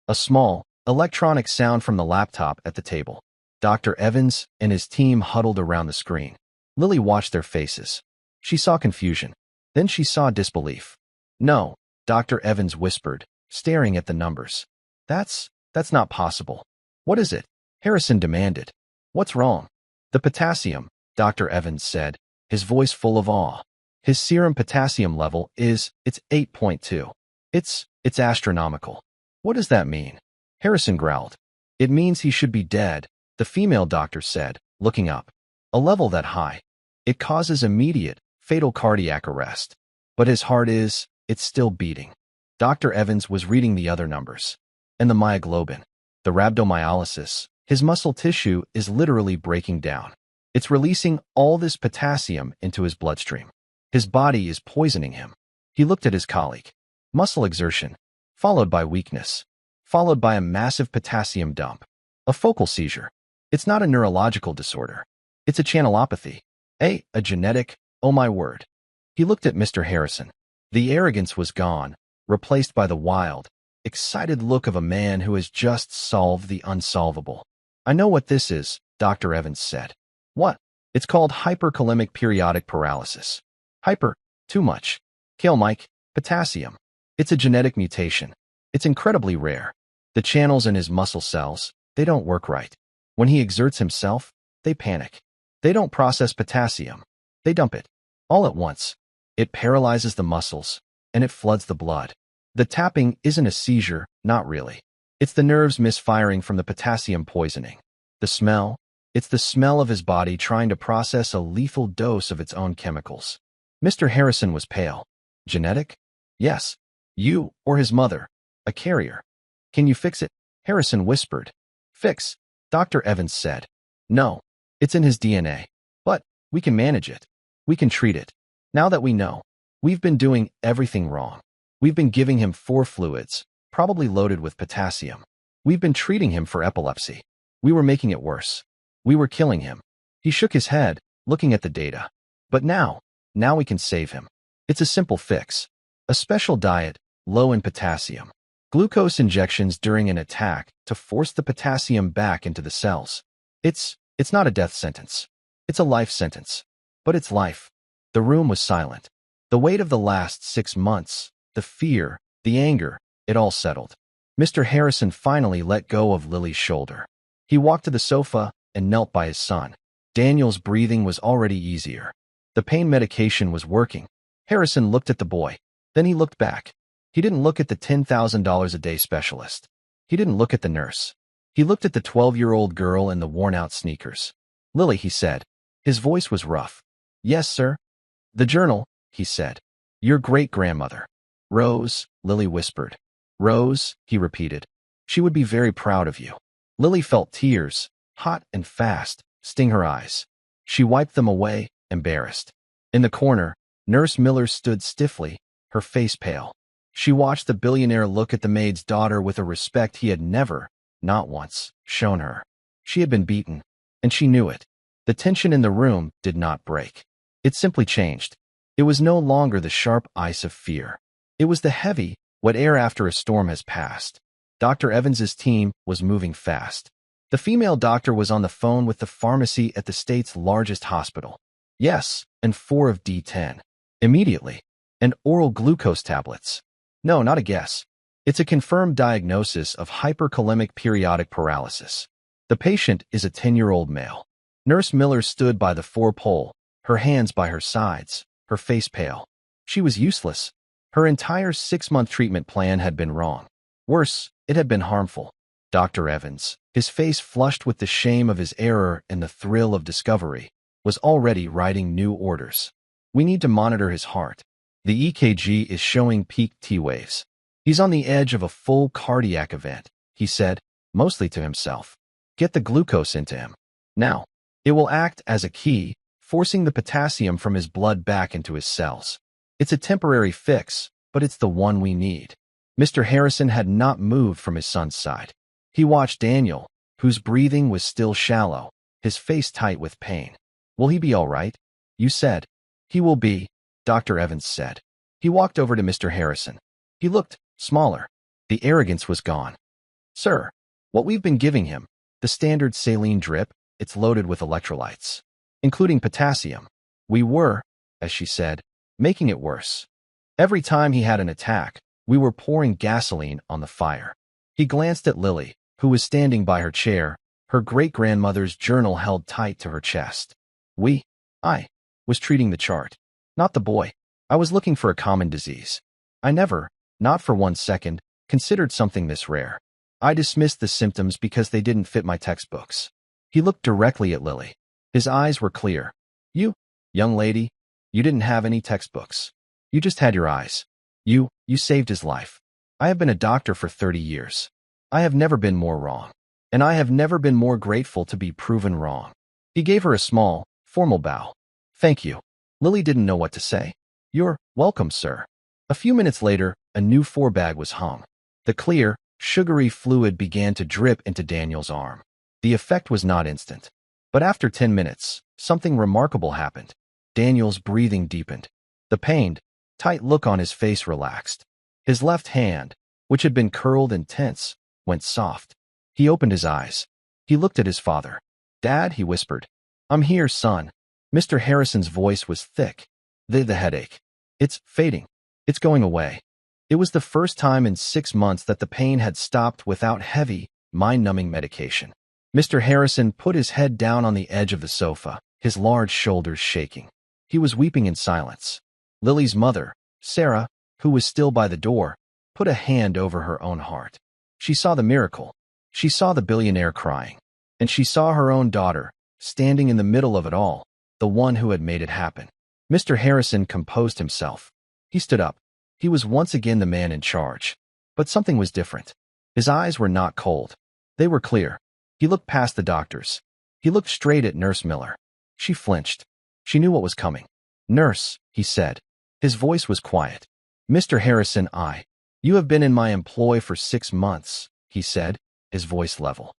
A small, electronic sound from the laptop at the table. Dr. Evans and his team huddled around the screen. Lily watched their faces. She saw confusion. Then she saw disbelief. No, Dr. Evans whispered, staring at the numbers. That's not possible. What is it? Harrison demanded. What's wrong? The potassium, Dr. Evans said, his voice full of awe. His serum potassium level it's 8.2. It's astronomical. What does that mean? Harrison growled. It means he should be dead, the female doctor said, looking up. A level that high. It causes immediate, fatal cardiac arrest. But his heart it's still beating. Dr. Evans was reading the other numbers. And the myoglobin, the rhabdomyolysis, his muscle tissue is literally breaking down. It's releasing all this potassium into his bloodstream. His body is poisoning him. He looked at his colleague. Muscle exertion, followed by weakness, followed by a massive potassium dump. A focal seizure. It's not a neurological disorder. It's a channelopathy. A genetic, oh my word. He looked at Mr. Harrison. The arrogance was gone, replaced by the wild, excited look of a man who has just solved the unsolvable. I know what this is, Dr. Evans said. What? It's called hyperkalemic periodic paralysis. Hyper, too much. Kale Mike, potassium. It's a genetic mutation. It's incredibly rare. The channels in his muscle cells, they don't work right. When he exerts himself, they panic. They don't process potassium. They dump it. All at once. It paralyzes the muscles, and it floods the blood. The tapping isn't a seizure, not really. It's the nerves misfiring from the potassium poisoning. The smell, it's the smell of his body trying to process a lethal dose of its own chemicals. Mr. Harrison was pale. Genetic? Yes. You, or his mother. A carrier. Can you fix it? Harrison whispered. Fix, Dr. Evans said. No, it's in his DNA. But we can manage it. We can treat it. Now that we know, we've been doing everything wrong. We've been giving him 4 fluids, probably loaded with potassium. We've been treating him for epilepsy. We were making it worse. We were killing him. He shook his head, looking at the data. But now we can save him. It's a simple fix. A special diet, low in potassium. Glucose injections during an attack to force the potassium back into the cells. It's not a death sentence. It's a life sentence. But it's life. The room was silent. The weight of the last 6 months, the fear, the anger, it all settled. Mr. Harrison finally let go of Lily's shoulder. He walked to the sofa and knelt by his son. Daniel's breathing was already easier. The pain medication was working. Harrison looked at the boy. Then he looked back. He didn't look at the $10,000 a day specialist. He didn't look at the nurse. He looked at the 12-year-old girl in the worn-out sneakers. Lily, he said. His voice was rough. Yes, sir. The journal, he said. Your great-grandmother. Rose, Lily whispered. Rose, he repeated. She would be very proud of you. Lily felt tears, hot and fast, sting her eyes. She wiped them away, embarrassed. In the corner, Nurse Miller stood stiffly, her face pale. She watched the billionaire look at the maid's daughter with a respect he had never, not once, shown her. She had been beaten, and she knew it. The tension in the room did not break. It simply changed. It was no longer the sharp ice of fear. It was the heavy, wet air after a storm has passed. Dr. Evans's team was moving fast. The female doctor was on the phone with the pharmacy at the state's largest hospital. Yes, and 4 of D10. Immediately. And oral glucose tablets. No, not a guess. It's a confirmed diagnosis of hyperkalemic periodic paralysis. The patient is a 10-year-old male. Nurse Miller stood by the 4-pole, her hands by her sides, her face pale. She was useless. Her entire 6-month treatment plan had been wrong. Worse, it had been harmful. Dr. Evans, his face flushed with the shame of his error and the thrill of discovery, was already writing new orders. We need to monitor his heart. The EKG is showing peak T waves. He's on the edge of a full cardiac event, he said, mostly to himself. Get the glucose into him. Now. It will act as a key, forcing the potassium from his blood back into his cells. It's a temporary fix, but it's the one we need. Mr. Harrison had not moved from his son's side. He watched Daniel, whose breathing was still shallow, his face tight with pain. Will he be all right? You said. He will be, Dr. Evans said. He walked over to Mr. Harrison. He looked smaller. The arrogance was gone. Sir, what we've been giving him, the standard saline drip, it's loaded with electrolytes, including potassium. We were, as she said, making it worse. Every time he had an attack, we were pouring gasoline on the fire. He glanced at Lily, who was standing by her chair, her great-grandmother's journal held tight to her chest. I was treating the chart, not the boy. I was looking for a common disease. I never, not for 1 second, considered something this rare. I dismissed the symptoms because they didn't fit my textbooks. He looked directly at Lily. His eyes were clear. You, young lady, you didn't have any textbooks. You just had your eyes. You saved his life. I have been a doctor for 30 years. I have never been more wrong. And I have never been more grateful to be proven wrong. He gave her a small, formal bow. Thank you. Lily didn't know what to say. You're welcome, sir. A few minutes later, a new 4-bag was hung. The clear, sugary fluid began to drip into Daniel's arm. The effect was not instant. But after 10 minutes, something remarkable happened. Daniel's breathing deepened. The pained, tight look on his face relaxed. His left hand, which had been curled and tense, went soft. He opened his eyes. He looked at his father. Dad, he whispered. I'm here, son. Mr. Harrison's voice was thick. The headache. It's fading. It's going away. It was the first time in 6 months that the pain had stopped without heavy, mind-numbing medication. Mr. Harrison put his head down on the edge of the sofa, his large shoulders shaking. He was weeping in silence. Lily's mother, Sarah, who was still by the door, put a hand over her own heart. She saw the miracle. She saw the billionaire crying. And she saw her own daughter, standing in the middle of it all, the one who had made it happen. Mr. Harrison composed himself. He stood up. He was once again the man in charge. But something was different. His eyes were not cold. They were clear. He looked past the doctors. He looked straight at Nurse Miller. She flinched. She knew what was coming. Nurse, he said. His voice was quiet. Mr. Harrison, you have been in my employ for 6 months, he said, his voice level.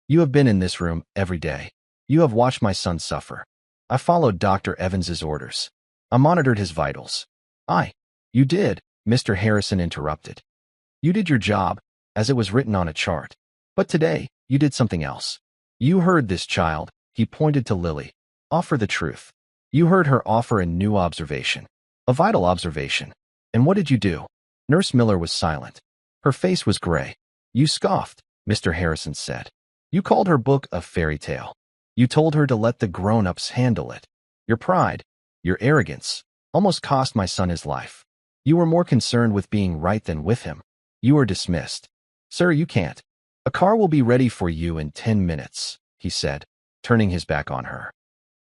You have been in this room every day. You have watched my son suffer. I followed Dr. Evans's orders. I monitored his vitals. You did, Mr. Harrison interrupted. You did your job, as it was written on a chart. But today, you did something else. You heard this child, he pointed to Lily, offer the truth. You heard her offer a new observation, a vital observation. And what did you do? Nurse Miller was silent. Her face was gray. You scoffed, Mr. Harrison said. You called her book a fairy tale. You told her to let the grown-ups handle it. Your pride, your arrogance, almost cost my son his life. You were more concerned with being right than with him. You are dismissed. Sir, you can't. A car will be ready for you in 10 minutes, he said, turning his back on her.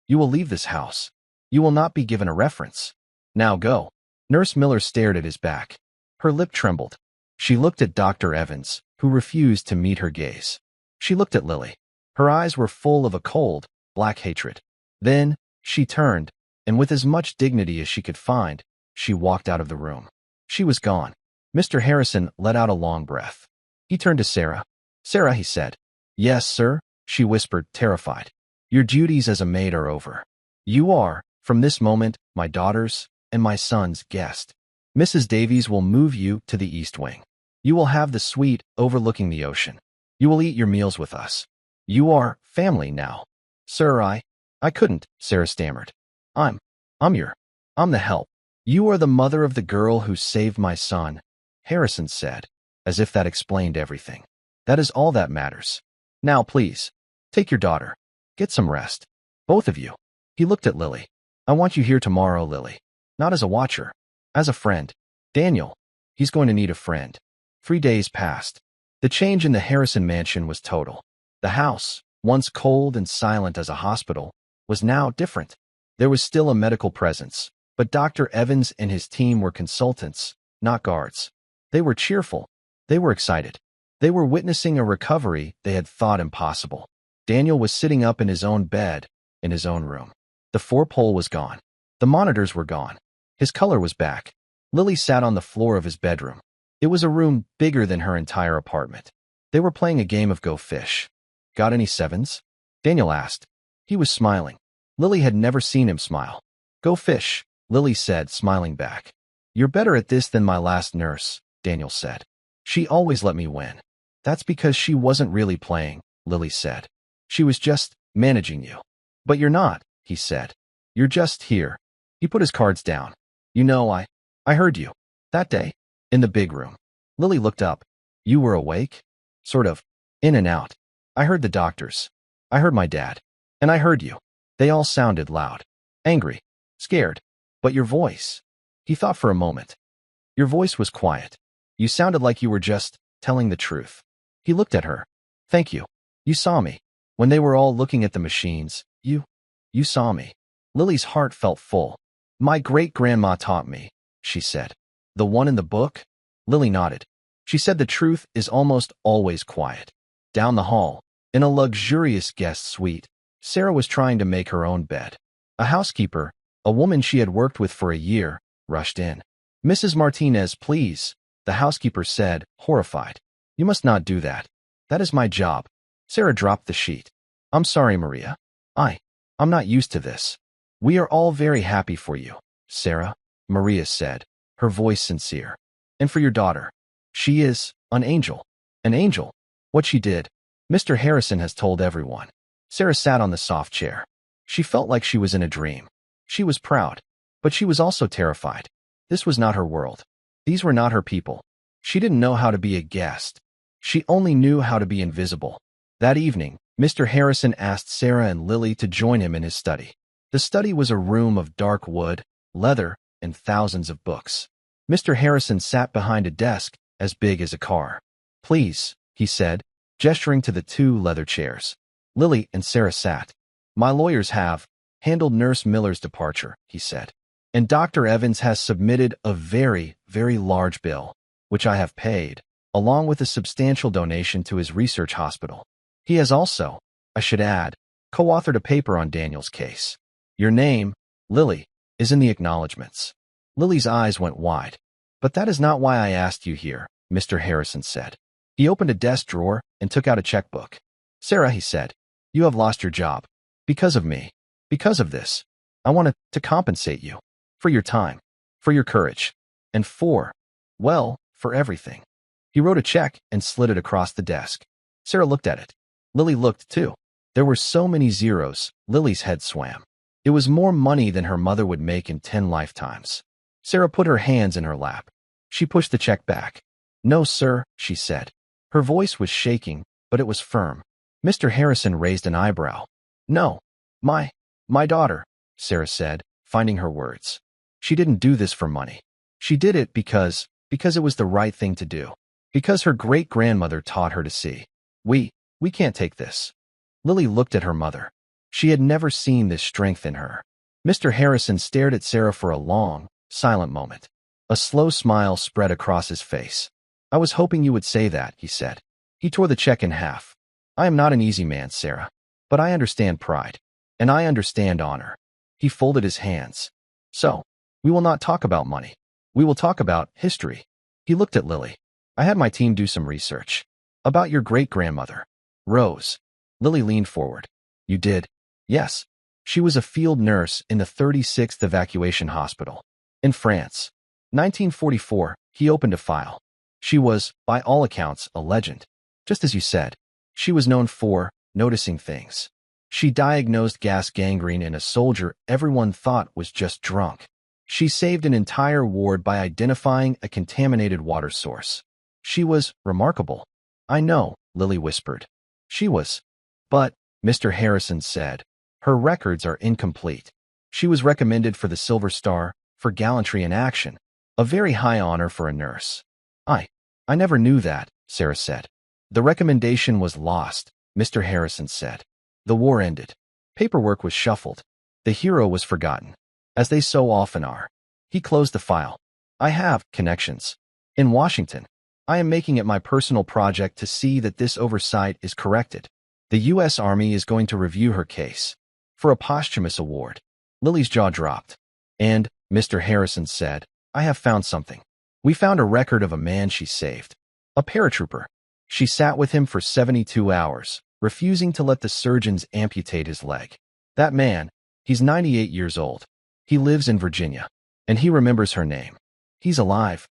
You will leave this house. You will not be given a reference. Now go. Nurse Miller stared at his back. Her lip trembled. She looked at Dr. Evans, who refused to meet her gaze. She looked at Lily. Her eyes were full of a cold, black hatred. Then, she turned, and with as much dignity as she could find, she walked out of the room. She was gone. Mr. Harrison let out a long breath. He turned to Sarah. Sarah, he said. Yes, sir, she whispered, terrified. Your duties as a maid are over. You are, from this moment, my daughter's and my son's guest. Mrs. Davies will move you to the East Wing. You will have the suite overlooking the ocean. You will eat your meals with us. You are family now. Sir, I couldn't, Sarah stammered. I'm the help. You are the mother of the girl who saved my son, Harrison said, as if that explained everything. That is all that matters. Now, please, take your daughter. Get some rest. Both of you. He looked at Lily. I want you here tomorrow, Lily. Not as a watcher. As a friend. Daniel. He's going to need a friend. 3 days passed. The change in the Harrison mansion was total. The house, once cold and silent as a hospital, was now different. There was still a medical presence, but Dr. Evans and his team were consultants, not guards. They were cheerful. They were excited. They were witnessing a recovery they had thought impossible. Daniel was sitting up in his own bed, in his own room. The 4-pole was gone. The monitors were gone. His color was back. Lily sat on the floor of his bedroom. It was a room bigger than her entire apartment. They were playing a game of Go Fish. Got any sevens? Daniel asked. He was smiling. Lily had never seen him smile. Go fish, Lily said, smiling back. You're better at this than my last nurse, Daniel said. She always let me win. That's because she wasn't really playing, Lily said. She was just managing you. But you're not, he said. You're just here. He put his cards down. You know, I heard you. That day. In the big room. Lily looked up. You were awake? Sort of. In and out. I heard the doctors. I heard my dad. And I heard you. They all sounded loud. Angry. Scared. But your voice. He thought for a moment. Your voice was quiet. You sounded like you were just telling the truth. He looked at her. Thank you. You saw me. When they were all looking at the machines, you saw me. Lily's heart felt full. My great-grandma taught me, she said. The one in the book? Lily nodded. She said the truth is almost always quiet. Down the hall, in a luxurious guest suite, Sarah was trying to make her own bed. A housekeeper, a woman she had worked with for a year, rushed in. Mrs. Martinez, please, the housekeeper said, horrified. You must not do that. That is my job. Sarah dropped the sheet. I'm sorry, Maria. I'm not used to this. We are all very happy for you, Sarah, Maria said, her voice sincere. And for your daughter. She is an angel. An angel. What she did, Mr. Harrison has told everyone. Sarah sat on the soft chair. She felt like she was in a dream. She was proud, but she was also terrified. This was not her world. These were not her people. She didn't know how to be a guest. She only knew how to be invisible. That evening, Mr. Harrison asked Sarah and Lily to join him in his study. The study was a room of dark wood, leather, and thousands of books. Mr. Harrison sat behind a desk as big as a car. Please, he said, gesturing to the 2 leather chairs. Lily and Sarah sat. My lawyers have handled Nurse Miller's departure, he said. And Dr. Evans has submitted a very, very large bill, which I have paid, along with a substantial donation to his research hospital. He has also, I should add, co-authored a paper on Daniel's case. Your name, Lily, is in the acknowledgments. Lily's eyes went wide. But that is not why I asked you here, Mr. Harrison said. He opened a desk drawer and took out a checkbook. Sarah, he said, you have lost your job. Because of me. Because of this. I want to compensate you. For your time. for your courage. And 4, well, for everything. He wrote a check and slid it across the desk. Sarah looked at it. Lily looked too. There were so many zeros, Lily's head swam. It was more money than her mother would make in 10 lifetimes. Sarah put her hands in her lap. She pushed the check back. No, sir, she said. Her voice was shaking, but it was firm. Mr. Harrison raised an eyebrow. No, my daughter, Sarah said, finding her words. She didn't do this for money. She did it because it was the right thing to do. Because her great-grandmother taught her to see. We can't take this. Lily looked at her mother. She had never seen this strength in her. Mr. Harrison stared at Sarah for a long, silent moment. A slow smile spread across his face. I was hoping you would say that, he said. He tore the check in half. I am not an easy man, Sarah. But I understand pride. And I understand honor. He folded his hands. So, we will not talk about money. We will talk about history. He looked at Lily. I had my team do some research. About your great-grandmother. Rose. Lily leaned forward. You did? Yes. She was a field nurse in the 36th Evacuation Hospital. In France. 1944, he opened a file. She was, by all accounts, a legend. Just as you said. She was known for noticing things. She diagnosed gas gangrene in a soldier everyone thought was just drunk. She saved an entire ward by identifying a contaminated water source. She was remarkable. I know, Lily whispered. She was. But, Mr. Harrison said, her records are incomplete. She was recommended for the Silver Star, for gallantry in action, a very high honor for a nurse. I never knew that, Sarah said. The recommendation was lost, Mr. Harrison said. The war ended. Paperwork was shuffled. The hero was forgotten, as they so often are. He closed the file. I have connections. In Washington. I am making it my personal project to see that this oversight is corrected. The U.S. Army is going to review her case for a posthumous award. Lily's jaw dropped. And, Mr. Harrison said, I have found something. We found a record of a man she saved. A paratrooper. She sat with him for 72 hours, refusing to let the surgeons amputate his leg. That man, he's 98 years old. He lives in Virginia. And he remembers her name. He's alive.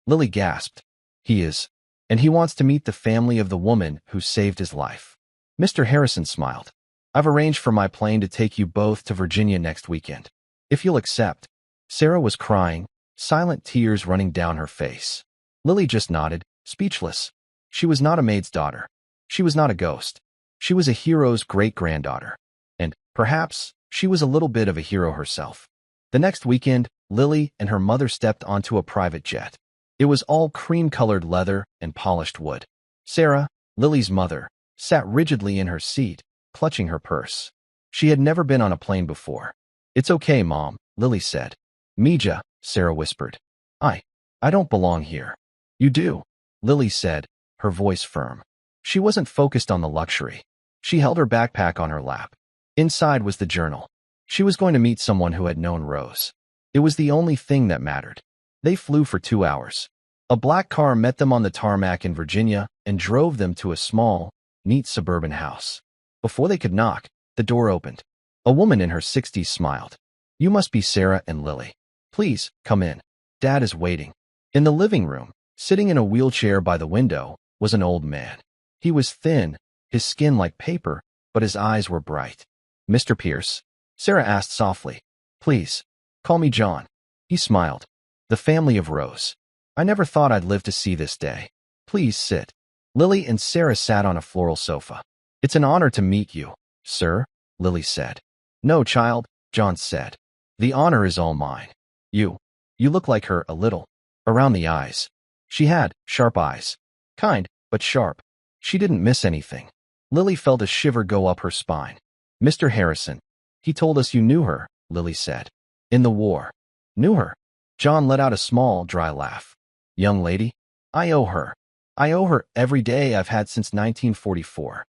Lily gasped. He is. And he wants to meet the family of the woman who saved his life. Mr. Harrison smiled. I've arranged for my plane to take you both to Virginia next weekend. If you'll accept. Sarah was crying, silent tears running down her face. Lily just nodded, speechless. She was not a maid's daughter. She was not a ghost. She was a hero's great-granddaughter. And, perhaps, she was a little bit of a hero herself. The next weekend, Lily and her mother stepped onto a private jet. It was all cream-colored leather and polished wood. Sarah, Lily's mother, sat rigidly in her seat, clutching her purse. She had never been on a plane before. It's okay, Mom, Lily said. Mija, Sarah whispered. I don't belong here. You do, Lily said, her voice firm. She wasn't focused on the luxury. She held her backpack on her lap. Inside was the journal. She was going to meet someone who had known Rose. It was the only thing that mattered. They flew for 2 hours. A black car met them on the tarmac in Virginia and drove them to a small, neat suburban house. Before they could knock, the door opened. A woman in her 60s smiled. You must be Sarah and Lily. Please, come in. Dad is waiting. In the living room, sitting in a wheelchair by the window, was an old man. He was thin, his skin like paper, but his eyes were bright. Mr. Pierce? Sarah asked softly. Please, call me John. He smiled. The family of Rose. I never thought I'd live to see this day. Please sit. Lily and Sarah sat on a floral sofa. It's an honor to meet you, sir, Lily said. No, child, John said. The honor is all mine. You look like her a little. Around the eyes. She had sharp eyes. Kind, but sharp. She didn't miss anything. Lily felt a shiver go up her spine. Mr. Harrison. He told us you knew her, Lily said. In the war. Knew her? John let out a small, dry laugh. Young lady? I owe her. I owe her every day I've had since 1944.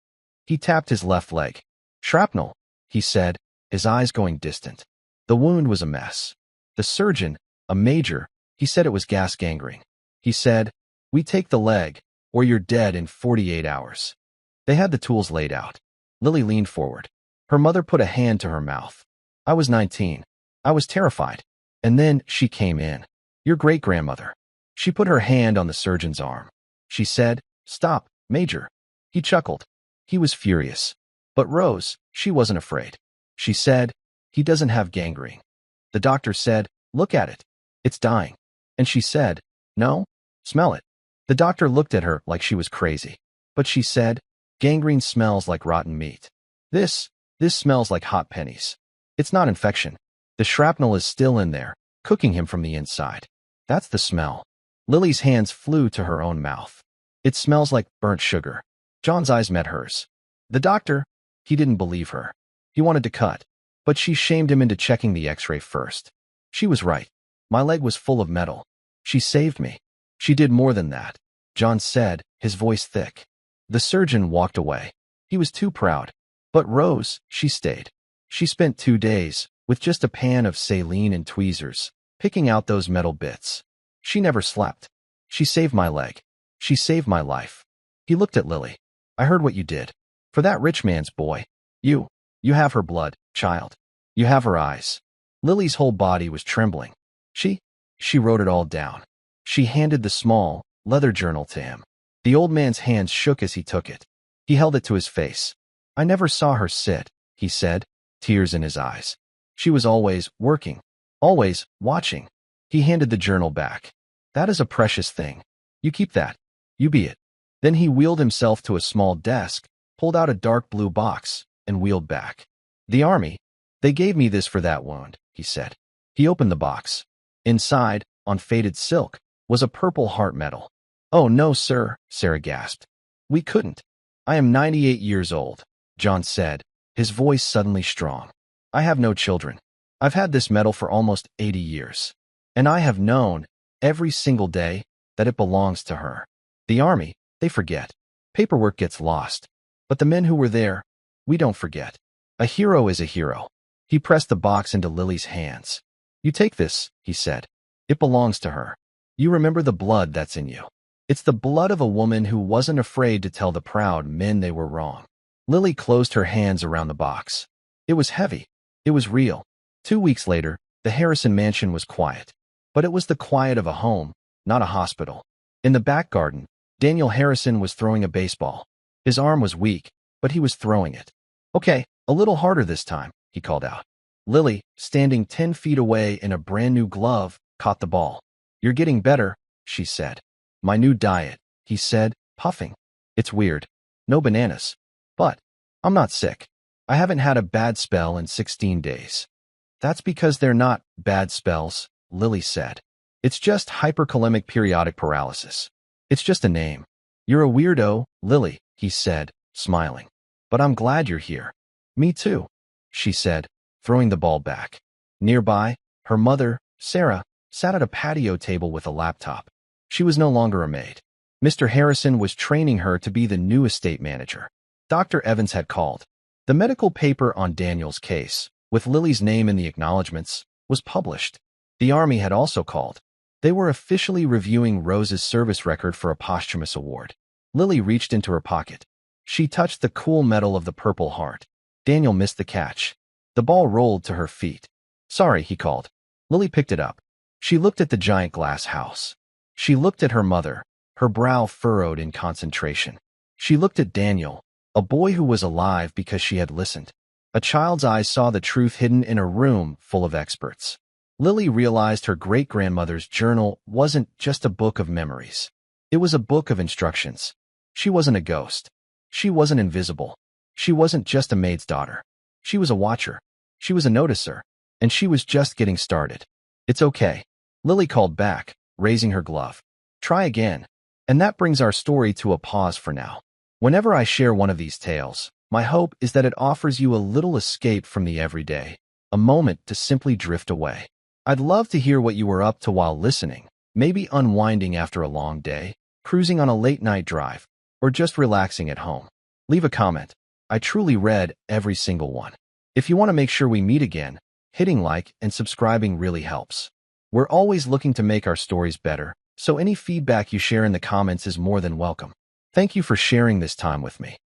He tapped his left leg. Shrapnel, he said, his eyes going distant. The wound was a mess. The surgeon, a major, he said it was gas gangrene. He said, we take the leg, or you're dead in 48 hours. They had the tools laid out. Lily leaned forward. Her mother put a hand to her mouth. I was 19. I was terrified. And then she came in. Your great-grandmother. She put her hand on the surgeon's arm. She said, "Stop, Major." He chuckled. He was furious. But Rose, she wasn't afraid. She said, "He doesn't have gangrene." The doctor said, "Look at it. It's dying." And she said, "No, smell it." The doctor looked at her like she was crazy. But she said, "Gangrene smells like rotten meat. This smells like hot pennies. It's not infection. The shrapnel is still in there, cooking him from the inside. That's the smell." Lily's hands flew to her own mouth. "It smells like burnt sugar." John's eyes met hers. The doctor, he didn't believe her. He wanted to cut, but she shamed him into checking the x-ray first. She was right. My leg was full of metal. She saved me. She did more than that, John said, his voice thick. The surgeon walked away. He was too proud. But Rose, she stayed. She spent 2 days, with just a pan of saline and tweezers, picking out those metal bits. She never slept. She saved my leg. She saved my life. He looked at Lily. "I heard what you did. For that rich man's boy. You have her blood, child. You have her eyes." Lily's whole body was trembling. She wrote it all down. She handed the small, leather journal to him. The old man's hands shook as he took it. He held it to his face. "I never saw her sit," he said, tears in his eyes. "She was always working, always watching." He handed the journal back. "That is a precious thing. You keep that. You be it." Then he wheeled himself to a small desk, pulled out a dark blue box, and wheeled back. "The army, they gave me this for that wound," he said. He opened the box. Inside, on faded silk, was a purple heart medal. "Oh no, sir," Sarah gasped. "We couldn't. I am 98 years old," John said, his voice suddenly strong. "I have no children. I've had this medal for almost 80 years. And I have known, every single day, that it belongs to her. The army, they forget. Paperwork gets lost. But the men who were there, we don't forget. A hero is a hero." He pressed the box into Lily's hands. "You take this," he said. "It belongs to her. You remember the blood that's in you. It's the blood of a woman who wasn't afraid to tell the proud men they were wrong." Lily closed her hands around the box. It was heavy. It was real. 2 weeks later, the Harrison mansion was quiet. But it was the quiet of a home, not a hospital. In the back garden, Daniel Harrison was throwing a baseball. His arm was weak, but he was throwing it. "Okay, a little harder this time," he called out. Lily, standing 10 feet away in a brand new glove, caught the ball. "You're getting better," she said. "My new diet," he said, puffing. "It's weird. No bananas. But I'm not sick. I haven't had a bad spell in 16 days. "That's because they're not bad spells," Lily said. "It's just hyperkalemic periodic paralysis. It's just a name." "You're a weirdo, Lily," he said, smiling. "But I'm glad you're here." "Me too," she said, throwing the ball back. Nearby, her mother, Sarah, sat at a patio table with a laptop. She was no longer a maid. Mr. Harrison was training her to be the new estate manager. Dr. Evans had called. The medical paper on Daniel's case, with Lily's name in the acknowledgments, was published. The Army had also called. They were officially reviewing Rose's service record for a posthumous award. Lily reached into her pocket. She touched the cool metal of the Purple Heart. Daniel missed the catch. The ball rolled to her feet. "Sorry," he called. Lily picked it up. She looked at the giant glass house. She looked at her mother, her brow furrowed in concentration. She looked at Daniel, a boy who was alive because she had listened. A child's eyes saw the truth hidden in a room full of experts. Lily realized her great-grandmother's journal wasn't just a book of memories. It was a book of instructions. She wasn't a ghost. She wasn't invisible. She wasn't just a maid's daughter. She was a watcher. She was a noticer. And she was just getting started. "It's okay," Lily called back, raising her glove. "Try again." And that brings our story to a pause for now. Whenever I share one of these tales, my hope is that it offers you a little escape from the everyday, a moment to simply drift away. I'd love to hear what you were up to while listening, maybe unwinding after a long day, cruising on a late-night drive, or just relaxing at home. Leave a comment. I truly read every single one. If you want to make sure we meet again, hitting like and subscribing really helps. We're always looking to make our stories better, so any feedback you share in the comments is more than welcome. Thank you for sharing this time with me.